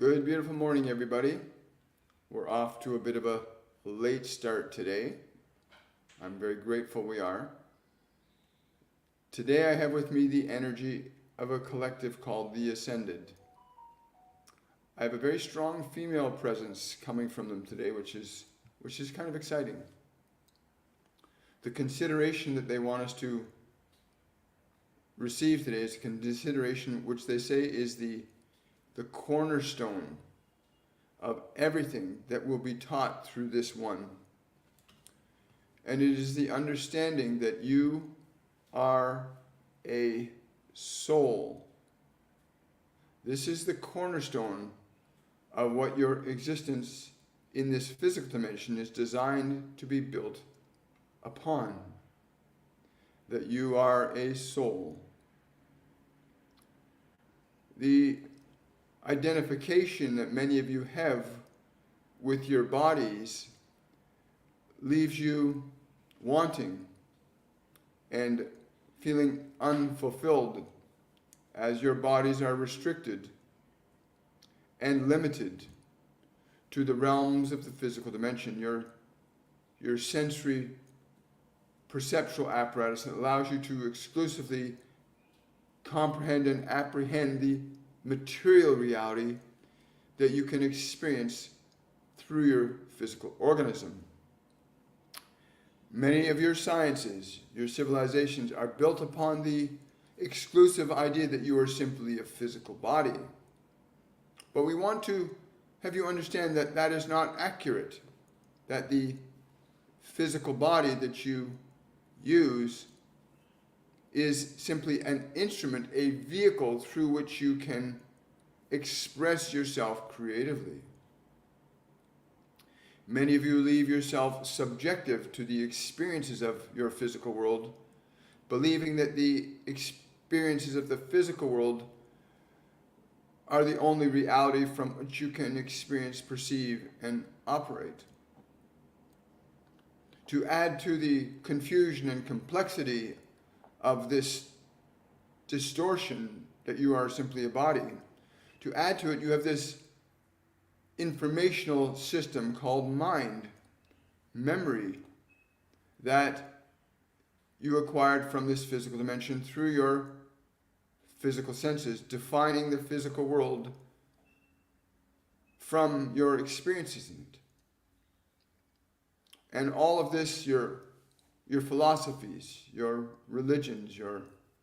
Good, beautiful morning, everybody. We're off to a bit of a late start today. I'm very grateful we are. Today I have with me the energy of a collective called the Ascended. I have a very strong female presence coming from them today, which is kind of exciting. The consideration that they want us to receive today is a consideration which they say is the cornerstone of everything that will be taught through this one. And it is the understanding that you are a soul. This is the cornerstone of what your existence in this physical dimension is designed to be built upon. That you are a soul. The identification that many of you have with your bodies leaves you wanting and feeling unfulfilled as your bodies are restricted and limited to the realms of the physical dimension. Your sensory perceptual apparatus that allows you to exclusively comprehend and apprehend the material reality that you can experience through your physical organism. Many of your sciences, your civilizations, are built upon the exclusive idea that you are simply a physical body. But we want to have you understand that that is not accurate, that the physical body that you use is simply an instrument, a vehicle through which you can express yourself creatively. Many of you leave yourself subjective to the experiences of your physical world, believing that the experiences of the physical world are the only reality from which you can experience, perceive, and operate. To add to the confusion and complexity of this distortion that you are simply a body, to add to it, you have this informational system called mind, memory, that you acquired from this physical dimension through your physical senses, defining the physical world from your experiences in it. And all of this, your philosophies, your religions, your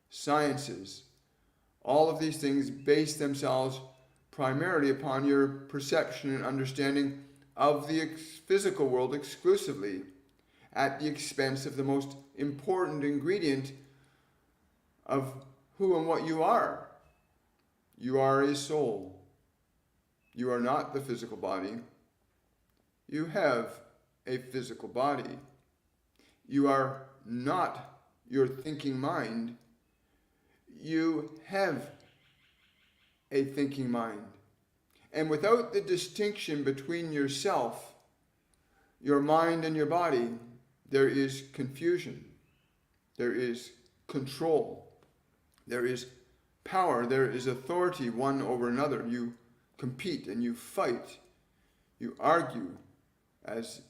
sciences, all of these things base themselves primarily upon your perception and understanding of the physical world exclusively, at the expense of the most important ingredient of who and what you are. You are a soul. You are not the physical body. You have a physical body. You are not your thinking mind. You have a thinking mind. And without the distinction between yourself, your mind, and your body, there is confusion. There is control. There is power. There is authority one over another. You compete and you fight. You argue as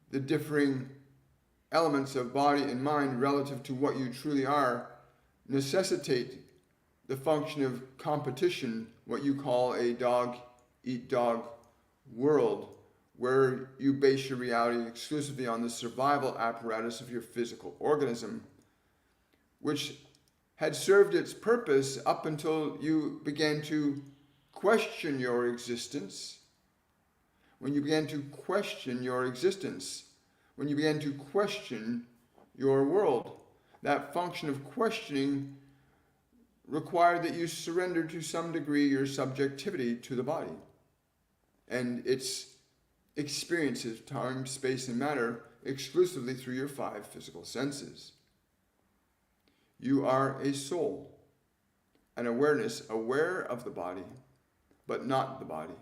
the differing elements of body and mind relative to what you truly are necessitate the function of competition, what you call a dog-eat-dog world, where you base your reality exclusively on the survival apparatus of your physical organism, which had served its purpose up until you began to question your existence. When you began to question your existence, when you began to question your world, that function of questioning required that you surrender to some degree your subjectivity to the body and its experiences, time, space, and matter, exclusively through your 5 physical senses. You are a soul, an awareness, aware of the body, but not the body.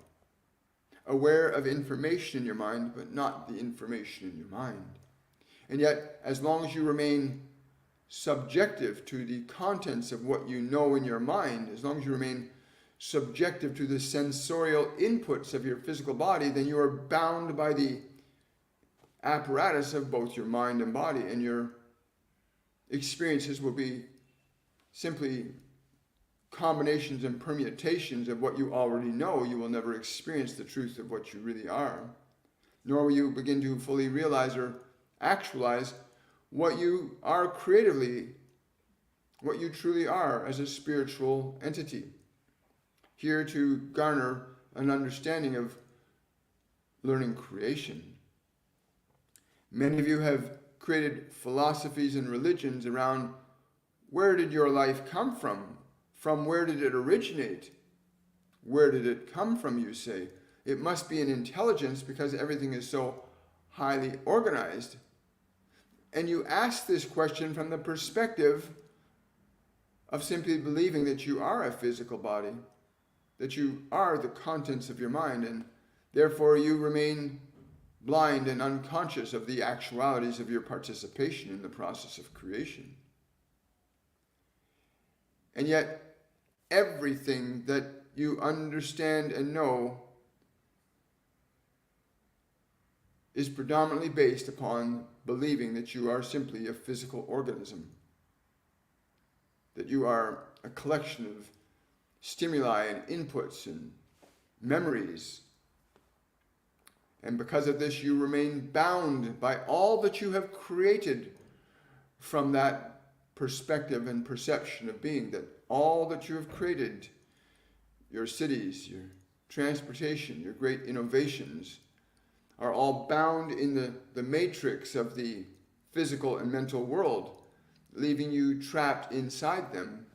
Aware of information in your mind, but not the information in your mind. And yet, as long as you remain subjective to the contents of what you know in your mind, as long as you remain subjective to the sensorial inputs of your physical body, then you are bound by the apparatus of both your mind and body, and your experiences will be simply combinations and permutations of what you already know. You will never experience the truth of what you really are, nor will you begin to fully realize or actualize what you are creatively, what you truly are as a spiritual entity, here to garner an understanding of learning creation. Many of you have created philosophies and religions around where did your life come from? From where did it originate? Where did it come from, you say? It must be an intelligence because everything is so highly organized. And you ask this question from the perspective of simply believing that you are a physical body, that you are the contents of your mind, and therefore you remain blind and unconscious of the actualities of your participation in the process of creation. And yet, everything that you understand and know is predominantly based upon believing that you are simply a physical organism, that you are a collection of stimuli and inputs and memories. And because of this, you remain bound by all that you have created from that perspective and perception of being, that all that you have created, your cities, your transportation, your great innovations, are all bound in the matrix of the physical and mental world, leaving you trapped inside them.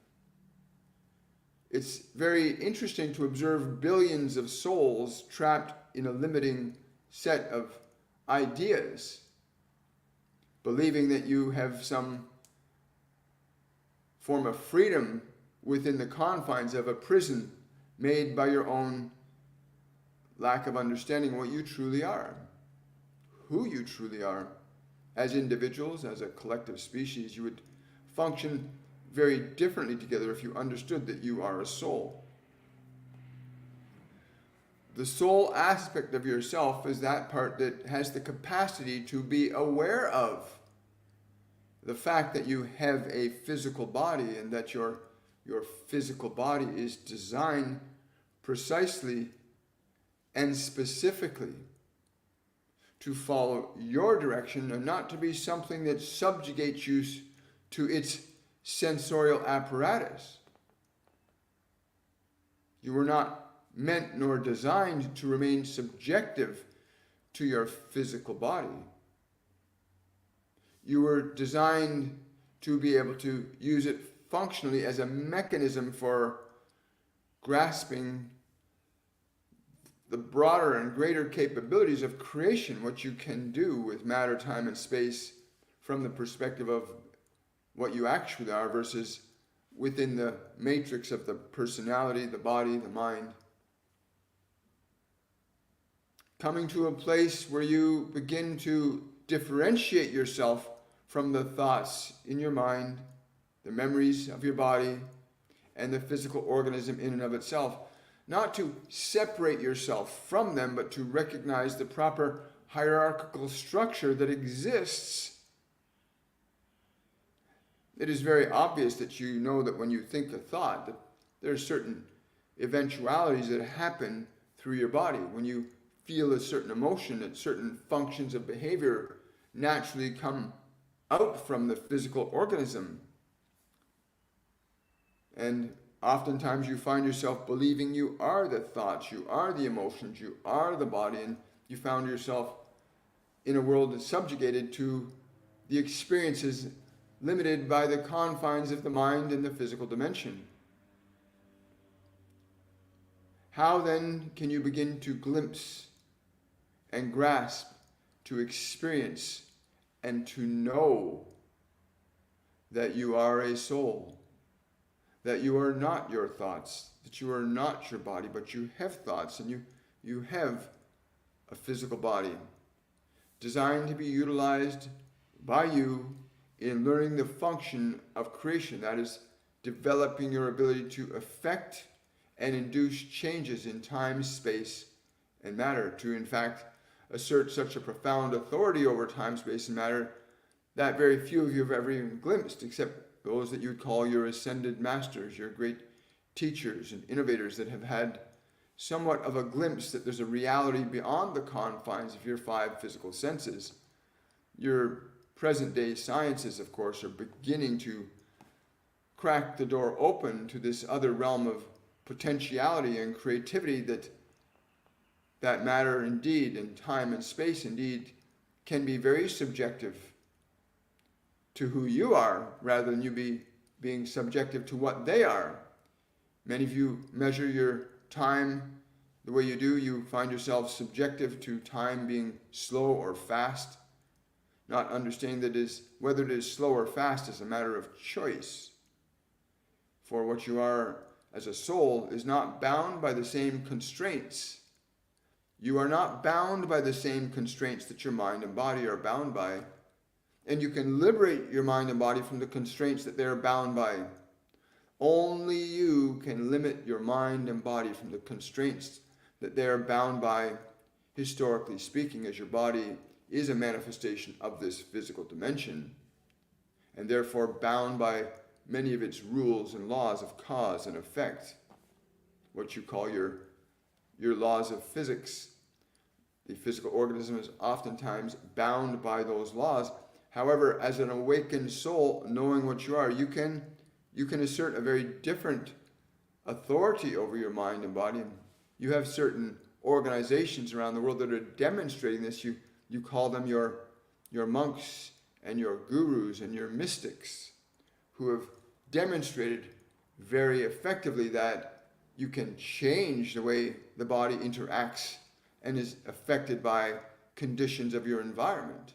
It's very interesting to observe billions of souls trapped in a limiting set of ideas, believing that you have some form of freedom within the confines of a prison made by your own lack of understanding what you truly are, who you truly are. As individuals, as a collective species, you would function very differently together if you understood that you are a soul. The soul aspect of yourself is that part that has the capacity to be aware of the fact that you have a physical body and that your physical body is designed precisely and specifically to follow your direction and not to be something that subjugates you to its sensorial apparatus. You were not meant nor designed to remain subjective to your physical body. You were designed to be able to use it functionally as a mechanism for grasping the broader and greater capabilities of creation, what you can do with matter, time, and space from the perspective of what you actually are versus within the matrix of the personality, the body, the mind. Coming to a place where you begin to differentiate yourself from the thoughts in your mind, the memories of your body, and the physical organism in and of itself. Not to separate yourself from them, but to recognize the proper hierarchical structure that exists. It is very obvious that you know that when you think a thought, that there are certain eventualities that happen through your body. When you feel a certain emotion, that certain functions of behavior naturally come out from the physical organism. And oftentimes you find yourself believing you are the thoughts, you are the emotions, you are the body, and you found yourself in a world that's subjugated to the experiences limited by the confines of the mind and the physical dimension. How then can you begin to glimpse and grasp, to experience, and to know that you are a soul, that you are not your thoughts, that you are not your body, but you have thoughts and you have a physical body designed to be utilized by you in learning the function of creation, that is, developing your ability to affect and induce changes in time, space, and matter, to in fact assert such a profound authority over time, space, and matter that very few of you have ever even glimpsed, except those that you would call your ascended masters, your great teachers and innovators that have had somewhat of a glimpse that there's a reality beyond the confines of your five physical senses. Your present day sciences, of course, are beginning to crack the door open to this other realm of potentiality and creativity that matter indeed, and time and space indeed, can be very subjective to who you are, rather than you being subjective to what they are. Many of you measure your time the way you do. You find yourself subjective to time being slow or fast, not understanding that whether it is slow or fast is a matter of choice. For what you are as a soul is not bound by the same constraints. You are not bound by the same constraints that your mind and body are bound by. And you can liberate your mind and body from the constraints that they are bound by. Only you can limit your mind and body from the constraints that they are bound by, historically speaking, as your body is a manifestation of this physical dimension, and therefore bound by many of its rules and laws of cause and effect, what you call your laws of physics. The physical organism is oftentimes bound by those laws. However, as an awakened soul, knowing what you are, you can assert a very different authority over your mind and body. You have certain organizations around the world that are demonstrating this. You call them your monks and your gurus and your mystics, who have demonstrated very effectively that you can change the way the body interacts and is affected by conditions of your environment.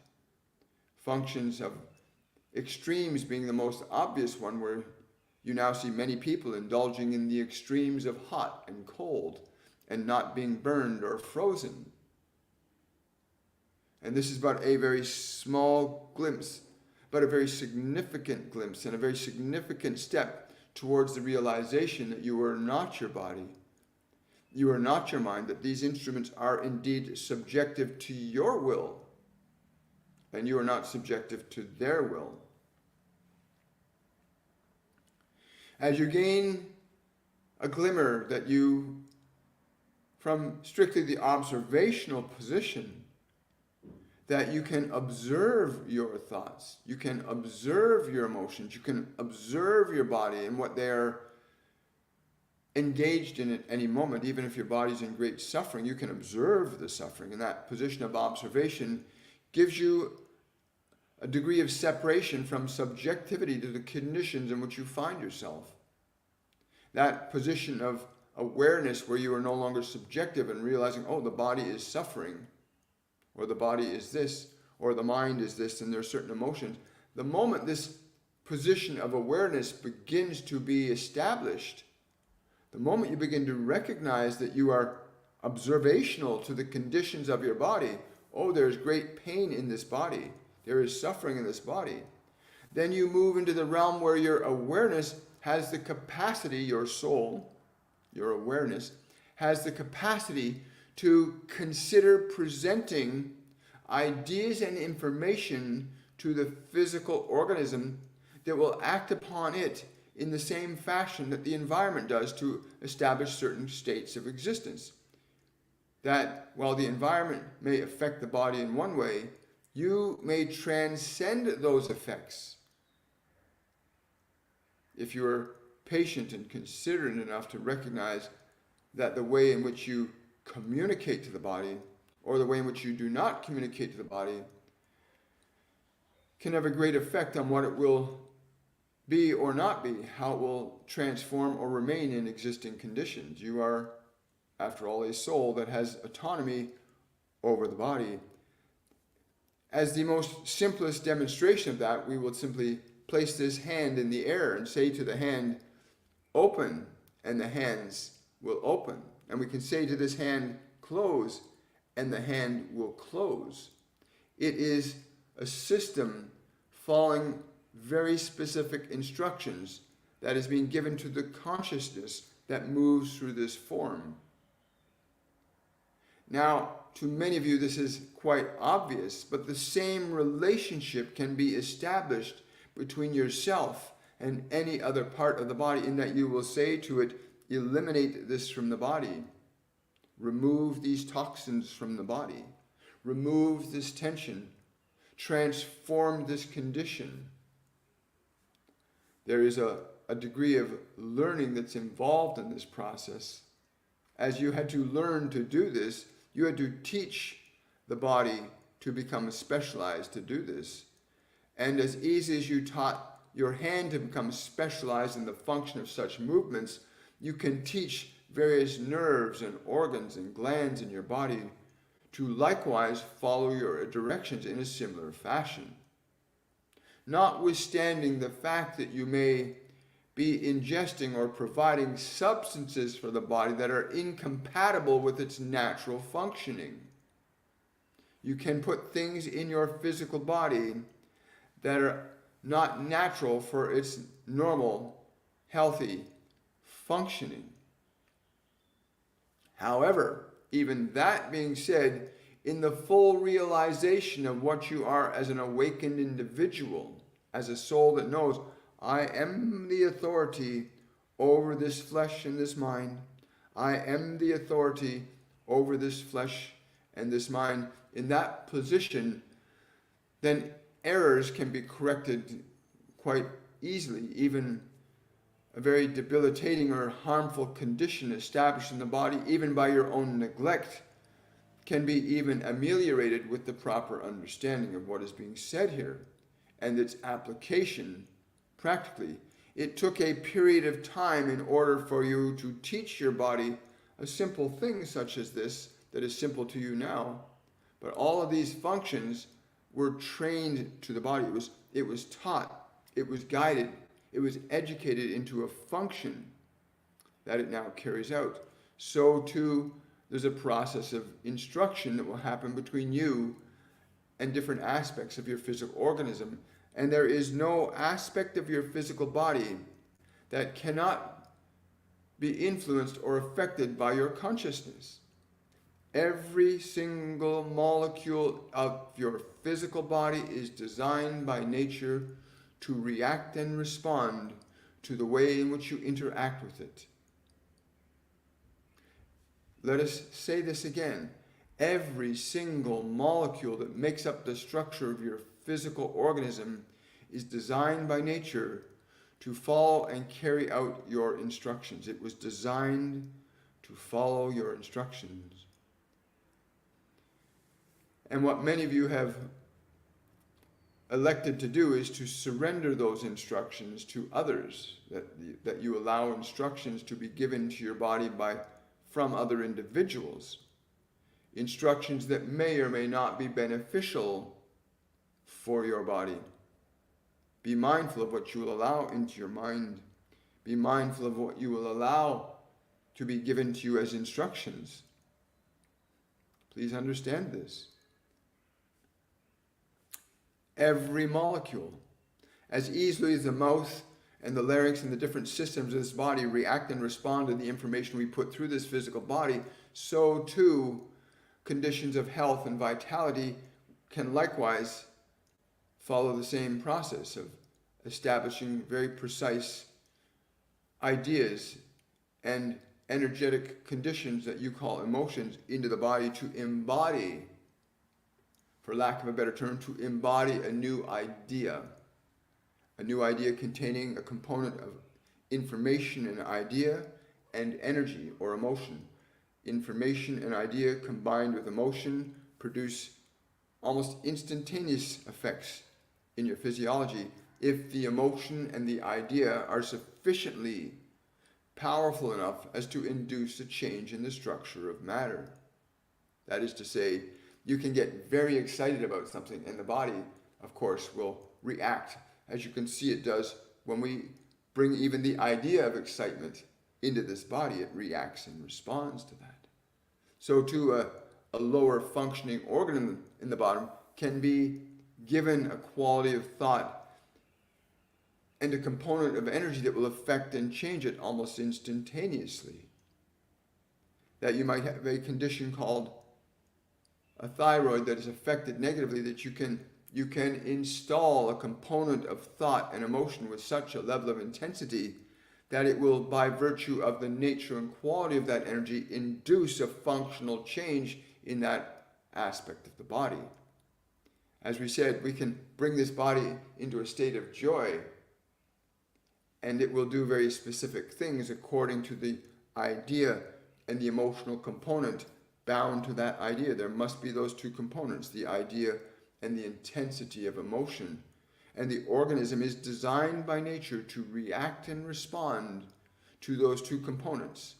Functions of extremes being the most obvious one, where you now see many people indulging in the extremes of hot and cold and not being burned or frozen. And this is but a very small glimpse, but a very significant glimpse and a very significant step towards the realization that you are not your body, you are not your mind, that these instruments are indeed subjective to your will, and you are not subjective to their will. As you gain a glimmer that you, from strictly the observational position, that you can observe your thoughts, you can observe your emotions, you can observe your body and what they're engaged in at any moment. Even if your body's in great suffering, you can observe the suffering. And that position of observation gives you a degree of separation from subjectivity to the conditions in which you find yourself. That position of awareness where you are no longer subjective and realizing, oh, the body is suffering, or the body is this, or the mind is this, and there are certain emotions. The moment this position of awareness begins to be established, the moment you begin to recognize that you are observational to the conditions of your body, oh, there's great pain in this body, there is suffering in this body, then you move into the realm where your awareness has the capacity, your soul, your awareness, has the capacity to consider presenting ideas and information to the physical organism that will act upon it in the same fashion that the environment does to establish certain states of existence. That while the environment may affect the body in one way, you may transcend those effects if you're patient and considerate enough to recognize that the way in which you communicate to the body, or the way in which you do not communicate to the body, can have a great effect on what it will be or not be, how it will transform or remain in existing conditions. You are, after all, a soul that has autonomy over the body. As the most simplest demonstration of that, we will simply place this hand in the air and say to the hand, open, and the hands will open. And we can say to this hand, close, and the hand will close. It is a system following very specific instructions that is being given to the consciousness that moves through this form. Now, to many of you, this is quite obvious, but the same relationship can be established between yourself and any other part of the body, in that you will say to it, eliminate this from the body. Remove these toxins from the body. Remove this tension. Transform this condition. There is a degree of learning that's involved in this process. As you had to learn to do this, you had to teach the body to become specialized to do this. And as easy as you taught your hand to become specialized in the function of such movements, you can teach various nerves and organs and glands in your body to likewise follow your directions in a similar fashion. Notwithstanding the fact that you may be ingesting or providing substances for the body that are incompatible with its natural functioning. You can put things in your physical body that are not natural for its normal, healthy functioning. However, even that being said, in the full realization of what you are as an awakened individual, as a soul that knows, I am the authority over this flesh and this mind. I am the authority over this flesh and this mind. In that position, then errors can be corrected quite easily. Even a very debilitating or harmful condition established in the body, even by your own neglect, can be even ameliorated with the proper understanding of what is being said here and its application practically. It took a period of time in order for you to teach your body a simple thing such as this, that is simple to you now. But all of these functions were trained to the body. It was taught, it was guided, it was educated into a function that it now carries out. So too, there's a process of instruction that will happen between you and different aspects of your physical organism. And there is no aspect of your physical body that cannot be influenced or affected by your consciousness. Every single molecule of your physical body is designed by nature to react and respond to the way in which you interact with it. Let us say this again. Every single molecule that makes up the structure of your physical organism is designed by nature to follow and carry out your instructions. It was designed to follow your instructions. And what many of you have elected to do is to surrender those instructions to others, that you allow instructions to be given to your body from other individuals. Instructions that may or may not be beneficial for your body. Be mindful of what you will allow into your mind. Be mindful of what you will allow to be given to you as instructions. Please understand this. Every molecule, as easily as the mouth and the larynx and the different systems of this body react and respond to the information we put through this physical body, so too conditions of health and vitality can likewise follow the same process of establishing very precise ideas and energetic conditions that you call emotions into the body to embody, for lack of a better term, to embody a new idea containing a component of information and idea and energy or emotion. Information and idea combined with emotion produce almost instantaneous effects in your physiology if the emotion and the idea are sufficiently powerful enough as to induce a change in the structure of matter. That is to say, you can get very excited about something and the body, of course, will react, as you can see it does when we bring even the idea of excitement into this body. It reacts and responds to that. So too, a lower functioning organ in the bottom can be given a quality of thought and a component of energy that will affect and change it almost instantaneously. That you might have a condition called a thyroid that is affected negatively, that you can install a component of thought and emotion with such a level of intensity that it will, by virtue of the nature and quality of that energy, induce a functional change in that aspect of the body. As we said, we can bring this body into a state of joy, and it will do very specific things according to the idea and the emotional component bound to that idea. There must be those two components, the idea and the intensity of emotion. And the organism is designed by nature to react and respond to those two components.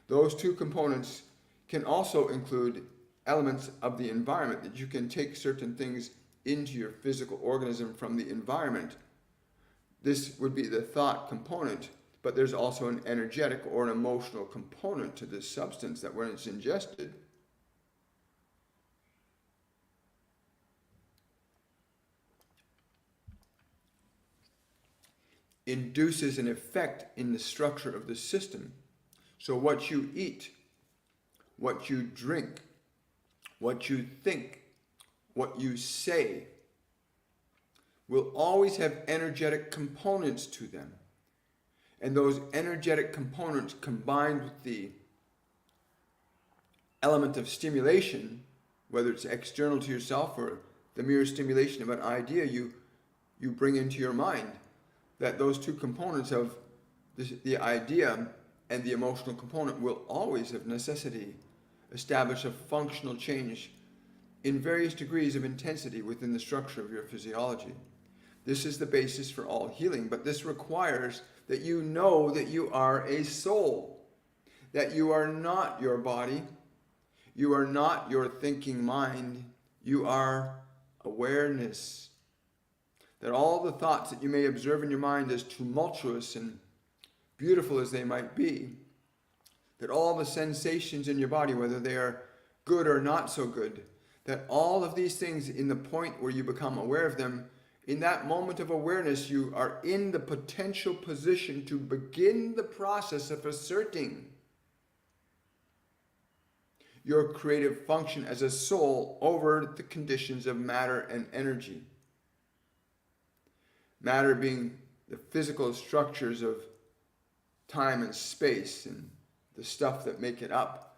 Those two components can also include elements of the environment, that you can take certain things into your physical organism from the environment. This would be the thought component, but there's also an energetic or an emotional component to this substance that when it's ingested, induces an effect in the structure of the system. So what you eat, what you drink, what you think, what you say, will always have energetic components to them. And those energetic components, combined with the element of stimulation, whether it's external to yourself or the mere stimulation of an idea you bring into your mind, that those two components of the idea and the emotional component will always, of necessity, establish a functional change in various degrees of intensity within the structure of your physiology. This is the basis for all healing, but this requires that you know that you are a soul, that you are not your body, you are not your thinking mind, you are awareness. That all the thoughts that you may observe in your mind, as tumultuous and beautiful as they might be, that all the sensations in your body, whether they are good or not so good, that all of these things, in the point where you become aware of them, in that moment of awareness, you are in the potential position to begin the process of asserting your creative function as a soul over the conditions of matter and energy. Matter being the physical structures of time and space and the stuff that make it up.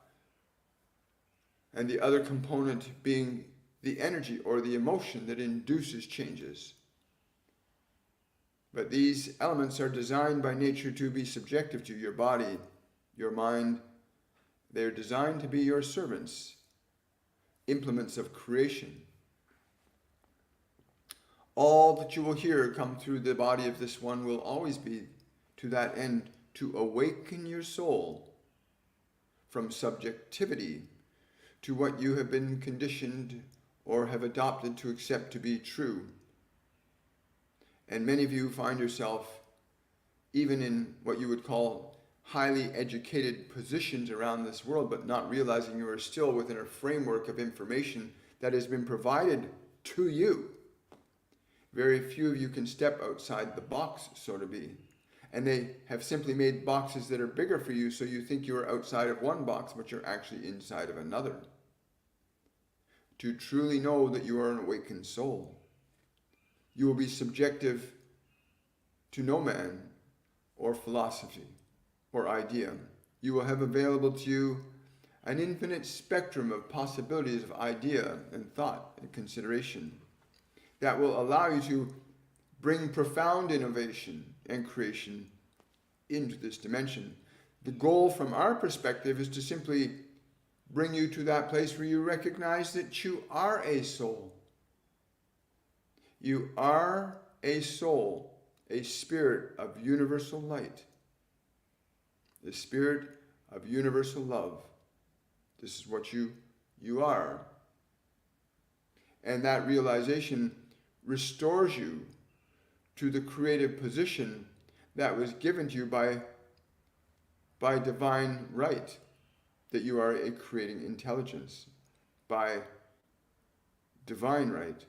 And the other component being the energy or the emotion that induces changes. But these elements are designed by nature to be subjective to your body, your mind. They're designed to be your servants, implements of creation. All that you will hear come through the body of this one will always be to that end, to awaken your soul from subjectivity to what you have been conditioned or have adopted to accept to be true. And many of you find yourself even in what you would call highly educated positions around this world, but not realizing you are still within a framework of information that has been provided to you. Very few of you can step outside the box, so to be. And they have simply made boxes that are bigger for you, so you think you're outside of one box, but you're actually inside of another. To truly know that you are an awakened soul, you will be subjective to no man or philosophy or idea. You will have available to you an infinite spectrum of possibilities of idea and thought and consideration that will allow you to bring profound innovation and creation into this dimension. The goal from our perspective is to simply bring you to that place where you recognize that you are a soul. You are a soul, a spirit of universal light, the spirit of universal love. This is what you are. And that realization restores you to the creative position that was given to you by divine right, that you are a creating intelligence, by divine right.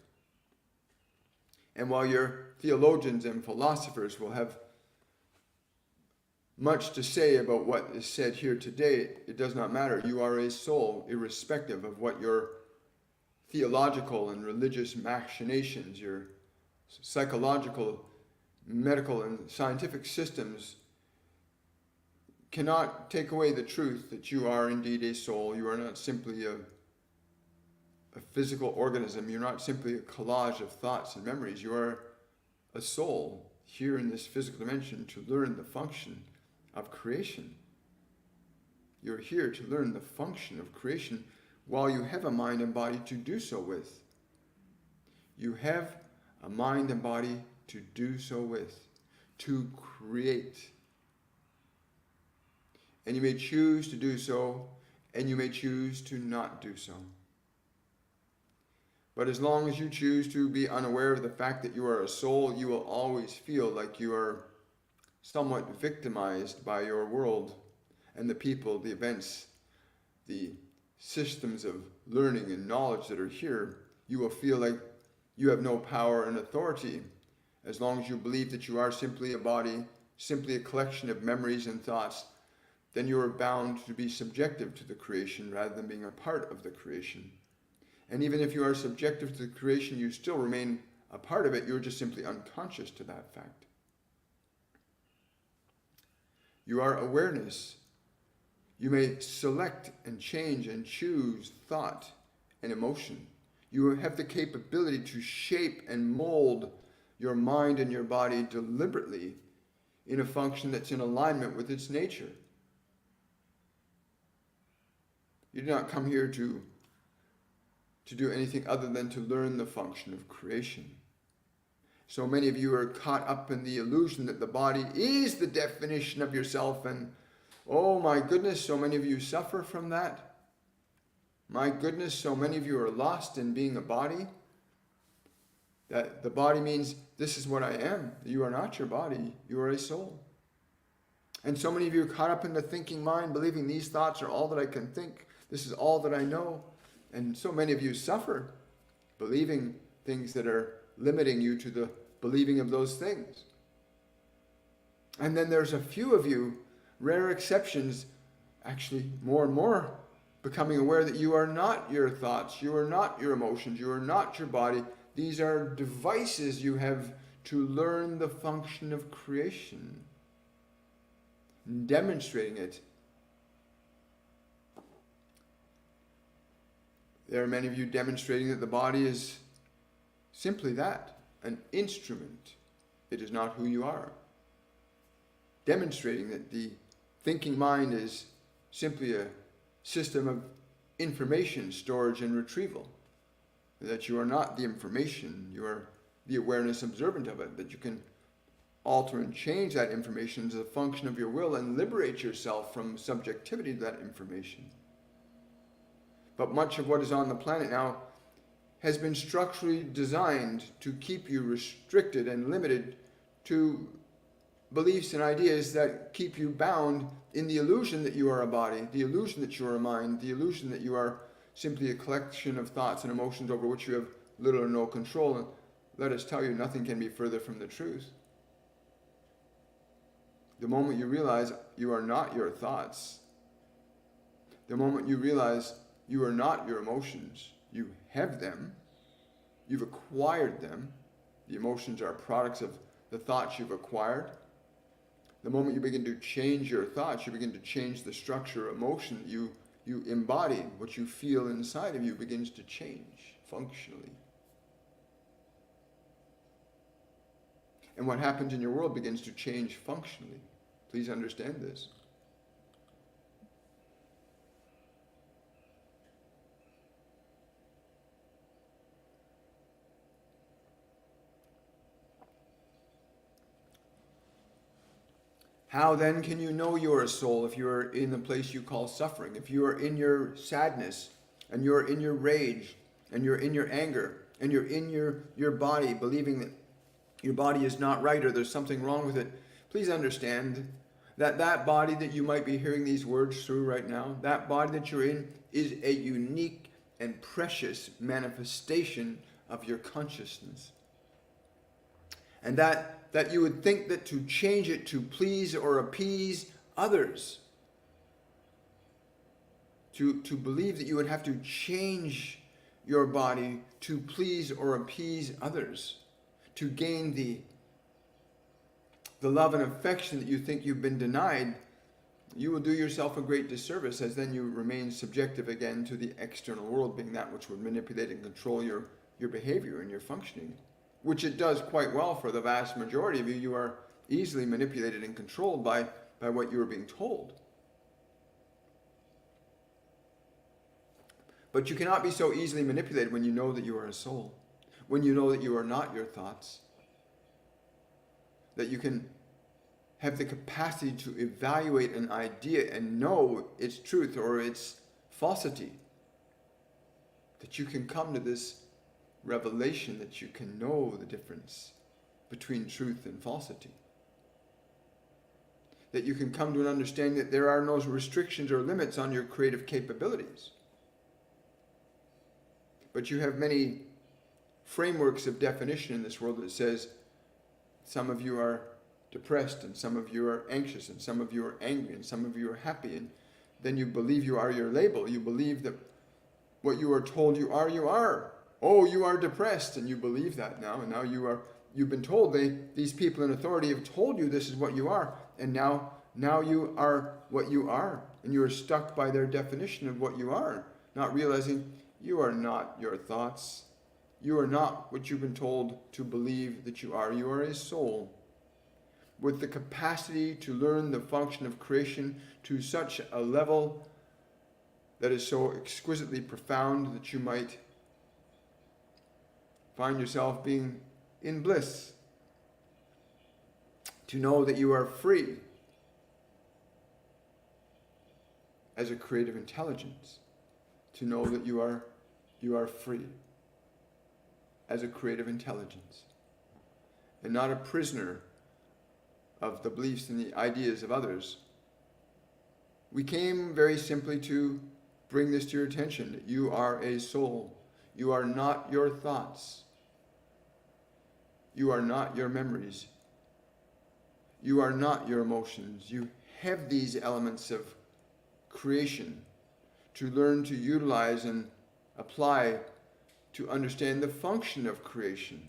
And while your theologians and philosophers will have much to say about what is said here today, it does not matter. You are a soul, irrespective of what your theological and religious machinations, your psychological, medical, and scientific systems cannot take away the truth that you are indeed a soul. You are not simply a physical organism. You're not simply a collage of thoughts and memories. You are a soul here in this physical dimension to learn the function of creation. You're here to learn the function of creation while you have a mind and body to do so with. You have a mind and body to do so with, to create. And you may choose to do so, and you may choose to not do so. But as long as you choose to be unaware of the fact that you are a soul, you will always feel like you are somewhat victimized by your world and the people, the events, the systems of learning and knowledge that are here. You will feel like you have no power and authority as long as you believe that you are simply a body, simply a collection of memories and thoughts. Then you are bound to be subjective to the creation rather than being a part of the creation. And even if you are subjective to the creation, you still remain a part of it. You're just simply unconscious to that fact. You are awareness. You may select and change and choose thought and emotion. You have the capability to shape and mold your mind and your body deliberately in a function that's in alignment with its nature. You do not come here to do anything other than to learn the function of creation. So many of you are caught up in the illusion that the body is the definition of yourself, and oh my goodness, so many of you suffer from that. My goodness, so many of you are lost in being a body. That the body means this is what I am. You are not your body, you are a soul. And so many of you are caught up in the thinking mind, believing these thoughts are all that I can think. This is all that I know. And so many of you suffer, believing things that are limiting you to the believing of those things. And then there's a few of you, rare exceptions, actually more and more, becoming aware that you are not your thoughts, you are not your emotions, you are not your body. These are devices you have to learn the function of creation, demonstrating it. There are many of you demonstrating that the body is simply that, an instrument. It is not who you are. Demonstrating that the thinking mind is simply a system of information storage and retrieval. That you are not the information, you are the awareness observant of it, that you can alter and change that information as a function of your will and liberate yourself from subjectivity to that information. But much of what is on the planet now has been structurally designed to keep you restricted and limited to beliefs and ideas that keep you bound in the illusion that you are a body, the illusion that you are a mind, the illusion that you are simply a collection of thoughts and emotions over which you have little or no control. And let us tell you, nothing can be further from the truth. The moment you realize you are not your thoughts, the moment you realize you are not your emotions, you have them, you've acquired them. The emotions are products of the thoughts you've acquired. The moment you begin to change your thoughts, you begin to change the structure of emotion you embody. What you feel inside of you begins to change functionally. And what happens in your world begins to change functionally. Please understand this. How then can you know you're a soul if you're in the place you call suffering? If you are in your sadness, and you're in your rage, and you're in your anger, and you're in your body believing that your body is not right or there's something wrong with it, please understand that that body that you might be hearing these words through right now, that body that you're in is a unique and precious manifestation of your consciousness. And that you would think that to change it to please or appease others, to believe that you would have to change your body to please or appease others, to gain the love and affection that you think you've been denied, you will do yourself a great disservice, as then you remain subjective again to the external world, being that which would manipulate and control your behavior and your functioning, which it does quite well for the vast majority of you. You are easily manipulated and controlled by what you are being told. But you cannot be so easily manipulated when you know that you are a soul, when you know that you are not your thoughts, that you can have the capacity to evaluate an idea and know its truth or its falsity, that you can come to this revelation that you can know the difference between truth and falsity, that you can come to an understanding that there are no restrictions or limits on your creative capabilities. But you have many frameworks of definition in this world that says some of you are depressed, and some of you are anxious, and some of you are angry, and some of you are happy, and then you believe you are your label. You believe that what you are told you are, you are. Oh, you are depressed, and you believe that now, and now you've been told, these people in authority have told you this is what you are, and now you are what you are, and you are stuck by their definition of what you are, not realizing you are not your thoughts. You are not what you've been told to believe that you are. You are a soul with the capacity to learn the function of creation to such a level that is so exquisitely profound that you might find yourself being in bliss. To know that you are free as a creative intelligence. To know that you are free as a creative intelligence and not a prisoner of the beliefs and the ideas of others. We came very simply to bring this to your attention, that you are a soul. You are not your thoughts. You are not your memories. You are not your emotions. You have these elements of creation to learn to utilize and apply to understand the function of creation.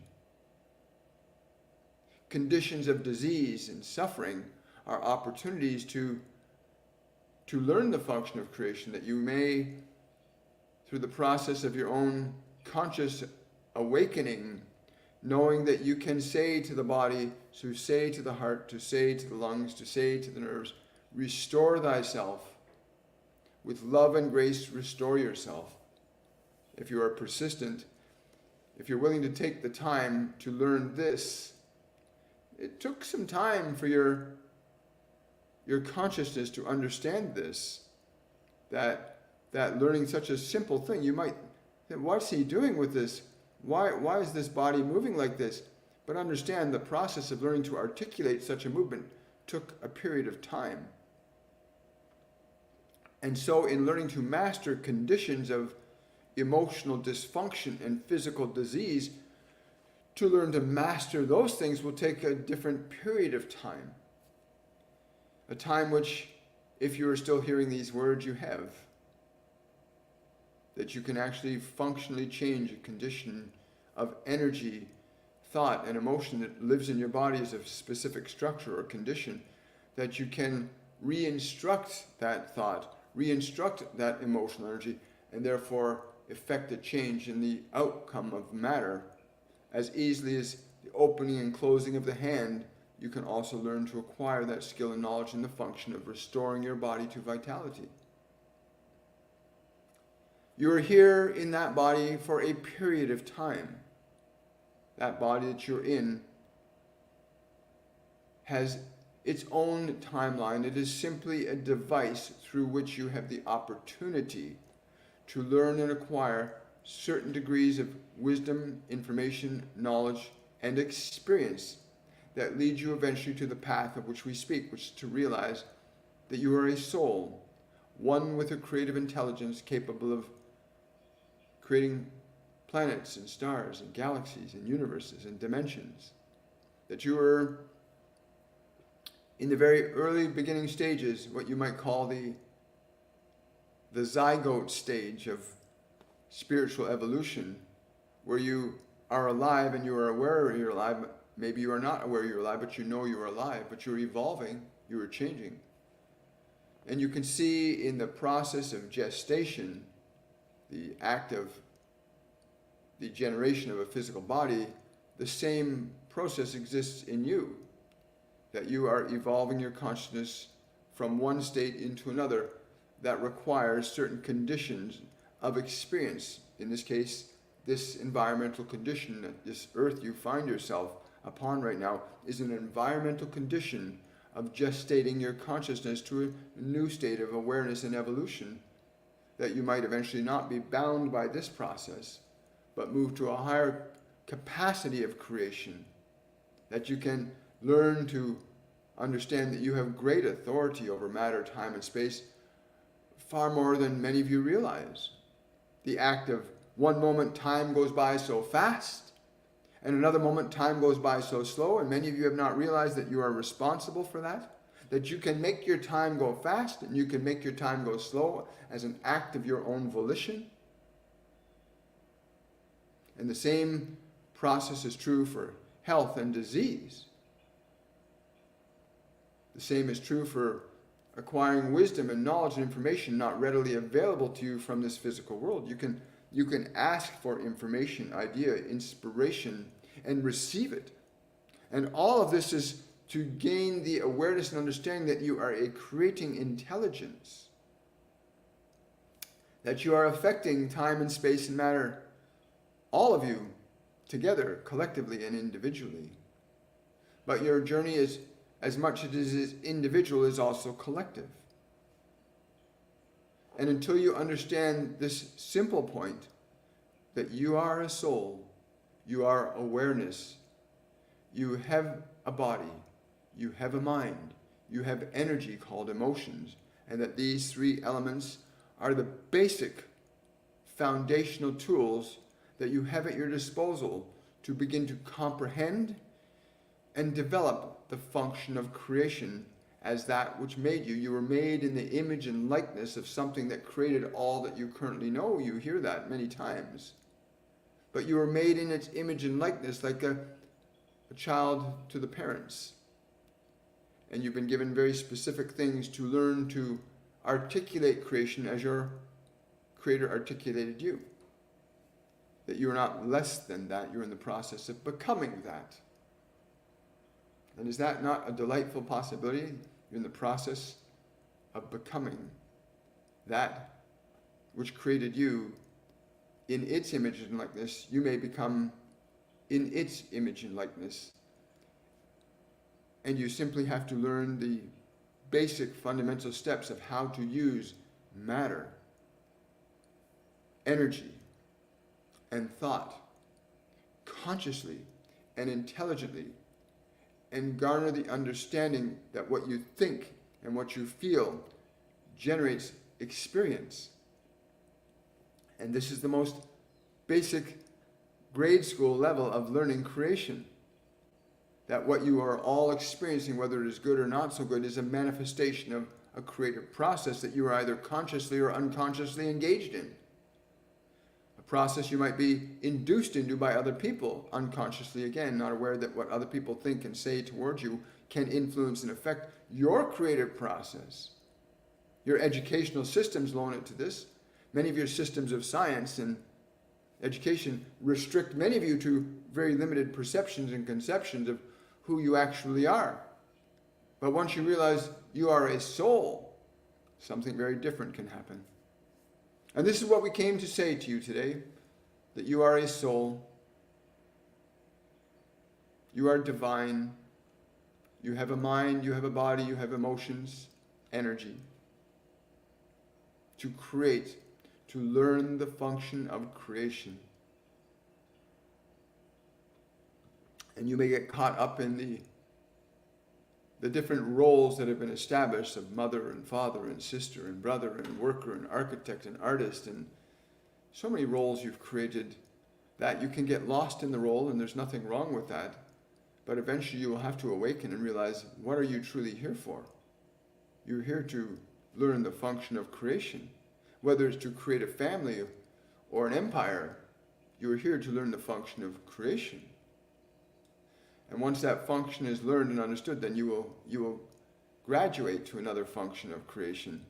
Conditions of disease and suffering are opportunities to learn the function of creation, that you may, through the process of your own conscious awakening, knowing that you can say to the body, to say to the heart, to say to the lungs, to say to the nerves, restore thyself. With love and grace, restore yourself. If you are persistent, if you're willing to take the time to learn this, it took some time for your consciousness to understand this, that learning such a simple thing, you might think, what's he doing with this? Why is this body moving like this? But understand the process of learning to articulate such a movement took a period of time. And so in learning to master conditions of emotional dysfunction and physical disease, to learn to master those things will take a different period of time. A time which, if you are still hearing these words, you have. That you can actually functionally change a condition of energy, thought, and emotion that lives in your body as a specific structure or condition, that you can re-instruct that thought, re-instruct that emotional energy, and therefore effect a change in the outcome of matter. As easily as the opening and closing of the hand, you can also learn to acquire that skill and knowledge in the function of restoring your body to vitality. You are here in that body for a period of time. That body that you're in has its own timeline. It is simply a device through which you have the opportunity to learn and acquire certain degrees of wisdom, information, knowledge, and experience that lead you eventually to the path of which we speak, which is to realize that you are a soul, one with a creative intelligence capable of creating planets and stars and galaxies and universes and dimensions. that you are in the very early beginning stages, what you might call the zygote stage of spiritual evolution, where you are alive and you are aware you're alive. Maybe you are not aware you're alive, but you know you're alive, but you're evolving, you are changing. And you can see in the process of gestation, the act of the generation of a physical body, the same process exists in you, that you are evolving your consciousness from one state into another that requires certain conditions of experience. In this case, this environmental condition, this earth you find yourself upon right now, is an environmental condition of gestating your consciousness to a new state of awareness and evolution, that you might eventually not be bound by this process, but move to a higher capacity of creation, that you can learn to understand that you have great authority over matter, time, and space, far more than many of you realize. The act of one moment time goes by so fast, and another moment time goes by so slow, and many of you have not realized that you are responsible for that you can make your time go fast and you can make your time go slow as an act of your own volition. And the same process is true for health and disease. The same is true for acquiring wisdom and knowledge and information not readily available to you from this physical world. You can ask for information, idea, inspiration, and receive it. And all of this is to gain the awareness and understanding that you are a creating intelligence, that you are affecting time and space and matter, all of you together, collectively and individually. But your journey is, as much as it is individual, is also collective. And until you understand this simple point, that you are a soul, you are awareness, you have a body, you have a mind, you have energy called emotions, and that these three elements are the basic foundational tools that you have at your disposal to begin to comprehend and develop the function of creation as that which made you. You were made in the image and likeness of something that created all that you currently know. You hear that many times. But you were made in its image and likeness, like a child to the parents. And you've been given very specific things to learn to articulate creation as your Creator articulated you. That you are not less than that, you're in the process of becoming that. And is that not a delightful possibility? You're in the process of becoming that which created you in its image and likeness. You may become in its image and likeness. And you simply have to learn the basic fundamental steps of how to use matter, energy, and thought consciously and intelligently, and garner the understanding that what you think and what you feel generates experience. And this is the most basic grade school level of learning creation. That what you are all experiencing, whether it is good or not so good, is a manifestation of a creative process that you are either consciously or unconsciously engaged in. A process you might be induced into by other people, unconsciously again, not aware that what other people think and say towards you can influence and affect your creative process. Your educational systems loan it to this. Many of your systems of science and education restrict many of you to very limited perceptions and conceptions of who you actually are. But once you realize you are a soul, something very different can happen. And this is what we came to say to you today, that you are a soul, you are divine, you have a mind, you have a body, you have emotions, energy. To create, to learn the function of creation. And you may get caught up in the different roles that have been established of mother and father and sister and brother and worker and architect and artist, and so many roles you've created that you can get lost in the role, and there's nothing wrong with that. But eventually you will have to awaken and realize, what are you truly here for? You're here to learn the function of creation. Whether it's to create a family or an empire, you're here to learn the function of creation. And once that function is learned and understood, then you will graduate to another function of creation.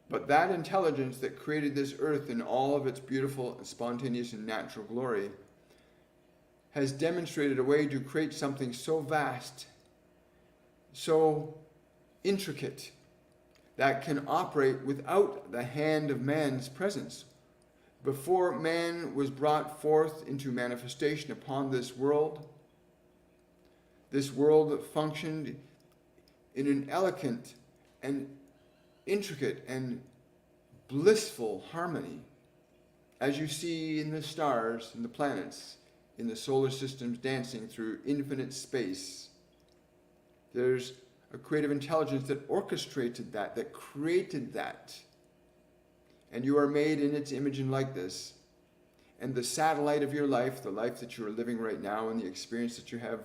But that intelligence that created this earth in all of its beautiful, spontaneous, and natural glory has demonstrated a way to create something so vast, so intricate, that can operate without the hand of man's presence. Before man was brought forth into manifestation upon this world functioned in an elegant and intricate and blissful harmony, as you see in the stars and the planets in the solar systems dancing through infinite space. There's a creative intelligence that orchestrated that created that. And you are made in its image and likeness. And the satellite of your life, the life that you are living right now and the experience that you have,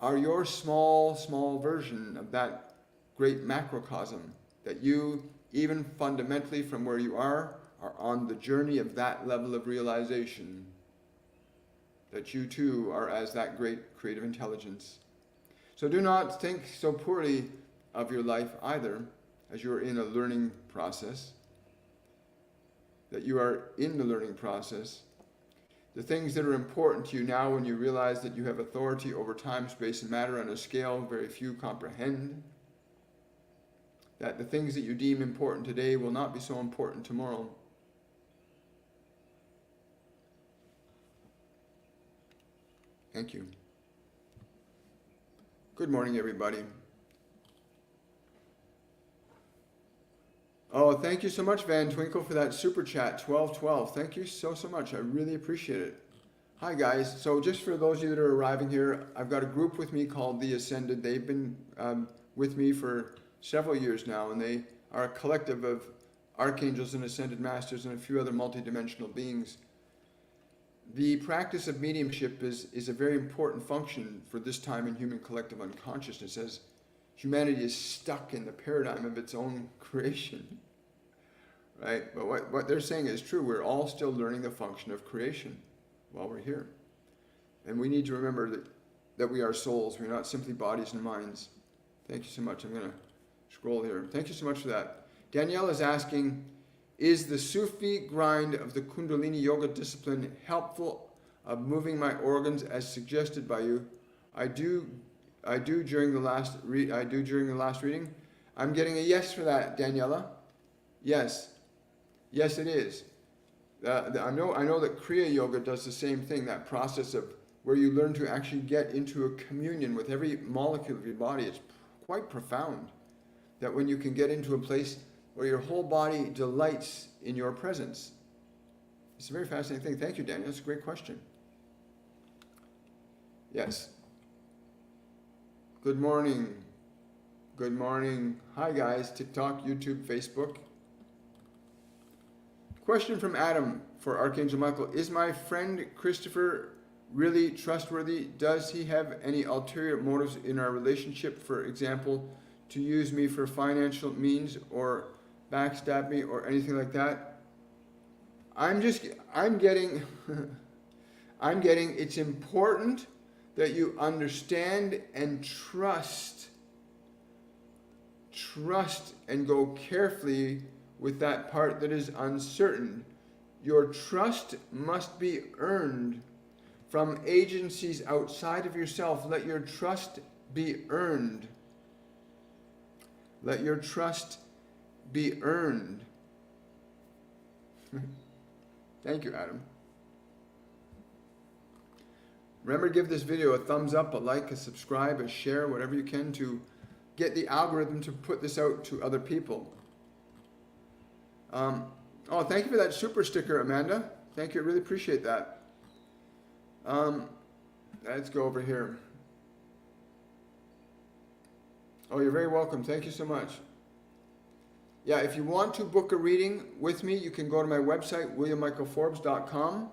are your small version of that great macrocosm, that you, even fundamentally from where you are on the journey of that level of realization, that you too are as that great creative intelligence. So do not think so poorly of your life either, as you are in a learning process, that you are in the learning process. The things that are important to you now, when you realize that you have authority over time, space, and matter on a scale very few comprehend, that the things that you deem important today will not be so important tomorrow. Thank you. Good morning, everybody. Oh, thank you so much, Van Twinkle, for that super chat, 1212. Thank you so much. I really appreciate it. Hi, guys. So just for those of you that are arriving here, I've got a group with me called The Ascended. They've been with me for several years now, and they are a collective of archangels and ascended masters and a few other multidimensional beings. The practice of mediumship is a very important function for this time in human collective unconsciousness, as humanity is stuck in the paradigm of its own creation, right? But what they're saying is true. We're all still learning the function of creation while we're here. And we need to remember that we are souls. We're not simply bodies and minds. Thank you so much. I'm going to scroll here. Thank you so much for that. Danielle is asking, is the Sufi grind of the Kundalini yoga discipline helpful of moving my organs as suggested by you? I do during the last reading. I'm getting a yes for that, Daniela. Yes, it is. I know that Kriya Yoga does the same thing. That process of where you learn to actually get into a communion with every molecule of your body. It's quite profound. That when you can get into a place where your whole body delights in your presence. It's a very fascinating thing. Thank you, Daniel. That's a great question. Yes. Good morning. Good morning. Hi, guys. TikTok, YouTube, Facebook. Question from Adam for Archangel Michael. Is my friend Christopher really trustworthy? Does he have any ulterior motives in our relationship? For example, to use me for financial means or backstab me or anything like that? I'm getting it's important that you understand and trust and go carefully with that part that is uncertain. Your trust must be earned from agencies outside of yourself. Let your trust be earned. Let your trust be earned. Thank you, Adam. Remember, give this video a thumbs up, a like, a subscribe, a share, whatever you can to get the algorithm to put this out to other people. Oh, thank you for that super sticker, Amanda. Thank you, I really appreciate that. Let's go over here. Oh, you're very welcome. Thank you so much. Yeah, if you want to book a reading with me, you can go to my website, williammichaelforbes.com,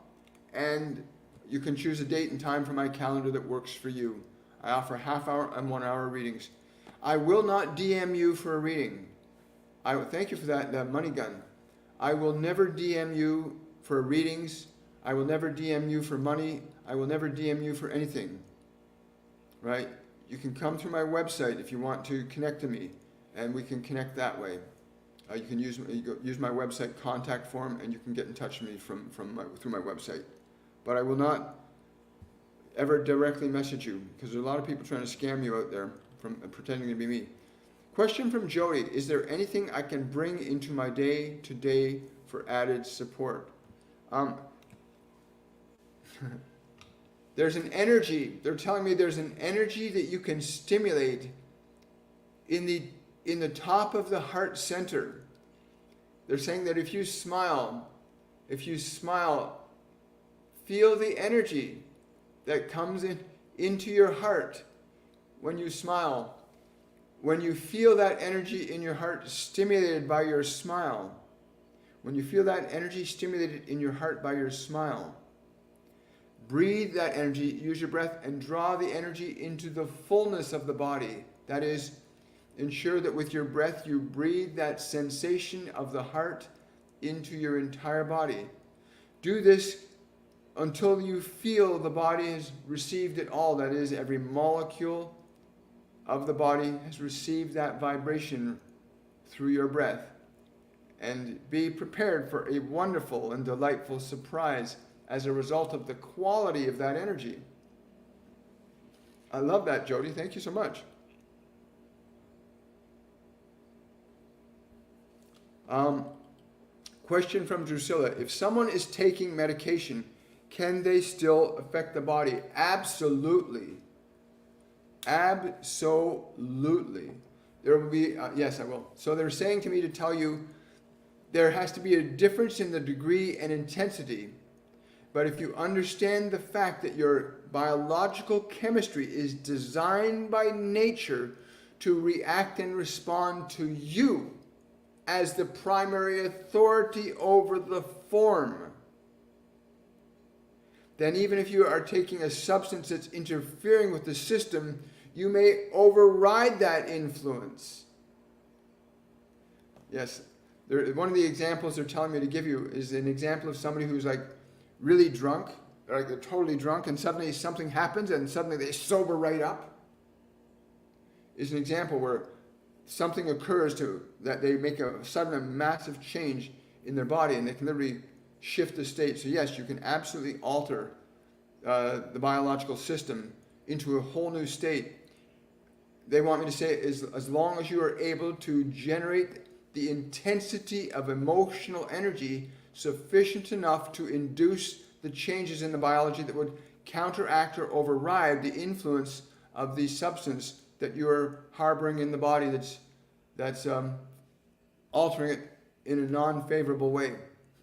and you can choose a date and time from my calendar that works for you. I offer half-hour and 1-hour readings. I will not DM you for a reading. Thank you for that money gun. I will never DM you for readings. I will never DM you for money. I will never DM you for anything. Right? You can come through my website if you want to connect to me, and we can connect that way. You can use my website contact form, and you can get in touch with me through my website. But I will not ever directly message you, because there's a lot of people trying to scam you out there from pretending to be me. Question from Jody: is there anything I can bring into my day-to-day for added support? There's an energy. They're telling me there's an energy that you can stimulate in the top of the heart center. They're saying that if you smile, feel the energy that comes into your heart when you smile. When you feel that energy in your heart stimulated by your smile, when you feel that energy stimulated in your heart by your smile, breathe that energy, use your breath, and draw the energy into the fullness of the body. That is, ensure that with your breath you breathe that sensation of the heart into your entire body. Do this until you feel the body has received it all. That is, every molecule of the body has received that vibration through your breath. And be prepared for a wonderful and delightful surprise as a result of the quality of that energy. I love that, Jody. Thank you so much. Question from Drusilla: if someone is taking medication, can they still affect the body? Absolutely. Absolutely. There will be, yes, I will. So they're saying to me to tell you there has to be a difference in the degree and intensity. But if you understand the fact that your biological chemistry is designed by nature to react and respond to you as the primary authority over the form, then even if you are taking a substance that's interfering with the system, you may override that influence. Yes, one of the examples they're telling me to give you is an example of somebody who's like really drunk, like they're totally drunk, and suddenly something happens and suddenly they sober right up. Is an example where something occurs that they make a sudden and massive change in their body, and they can literally shift the state. So yes, you can absolutely alter the biological system into a whole new state. They want me to say, as long as you are able to generate the intensity of emotional energy sufficient enough to induce the changes in the biology that would counteract or override the influence of the substance that you're harboring in the body that's altering it in a non-favorable way.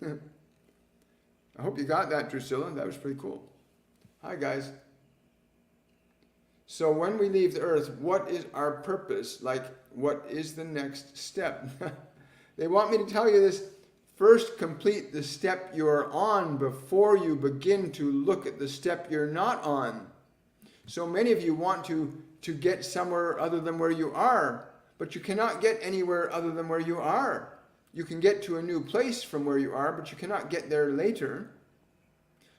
I hope you got that, Drusilla. That was pretty cool. Hi, guys. So when we leave the earth, what is our purpose? Like, what is the next step? They want me to tell you this. First, complete the step you are on before you begin to look at the step you're not on. So many of you want to get somewhere other than where you are, but you cannot get anywhere other than where you are. You can get to a new place from where you are, but you cannot get there later.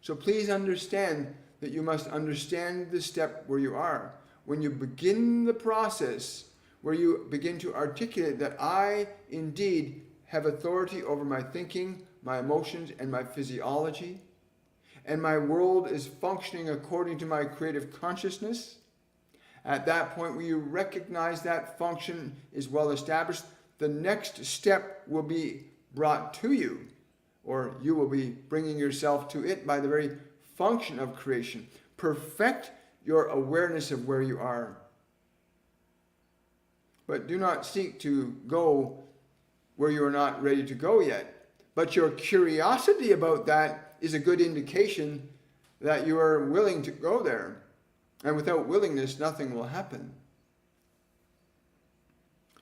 So please understand that you must understand the step where you are. When you begin the process, where you begin to articulate that I indeed have authority over my thinking, my emotions, and my physiology, and my world is functioning according to my creative consciousness, at that point where you recognize that function is well established, the next step will be brought to you, or you will be bringing yourself to it by the very function of creation. Perfect your awareness of where you are. But do not seek to go where you are not ready to go yet. But your curiosity about that is a good indication that you are willing to go there. And without willingness, nothing will happen.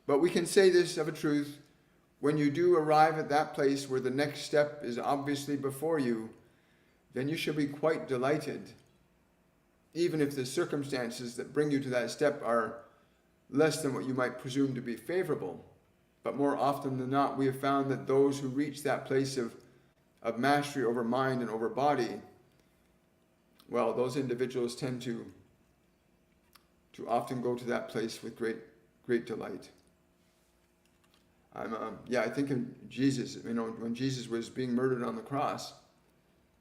But we can say this of a truth: when you do arrive at that place where the next step is obviously before you, then you shall be quite delighted, even if the circumstances that bring you to that step are less than what you might presume to be favorable. But more often than not, we have found that those who reach that place of mastery over mind and over body, well, those individuals tend to often go to that place with great delight. I think of Jesus, when Jesus was being murdered on the cross,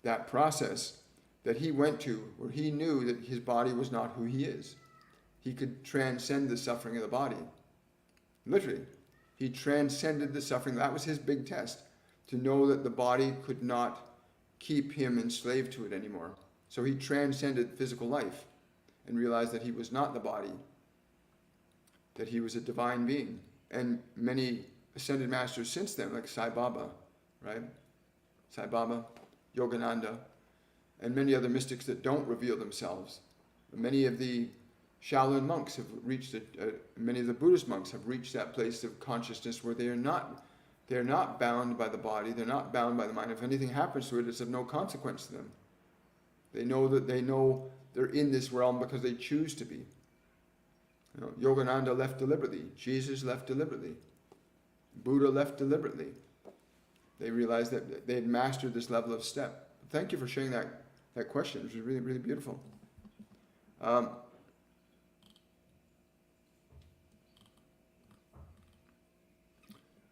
that process that he went to, where he knew that his body was not who he is. He could transcend the suffering of the body. Literally, he transcended the suffering. That was his big test, to know that the body could not keep him enslaved to it anymore. So he transcended physical life and realized that he was not the body, that he was a divine being. And many ascended masters since then, like Sai Baba, right? Sai Baba, Yogananda, and many other mystics that don't reveal themselves. Many of the Shaolin monks have reached many of the Buddhist monks have reached that place of consciousness where they're not bound by the body, they're not bound by the mind. If anything happens to it, it's of no consequence to them. They know they're in this realm because they choose to be. Yogananda left deliberately. Jesus left deliberately. Buddha left deliberately. They realized that they had mastered this level of step. Thank you for sharing that question, which was really, really beautiful.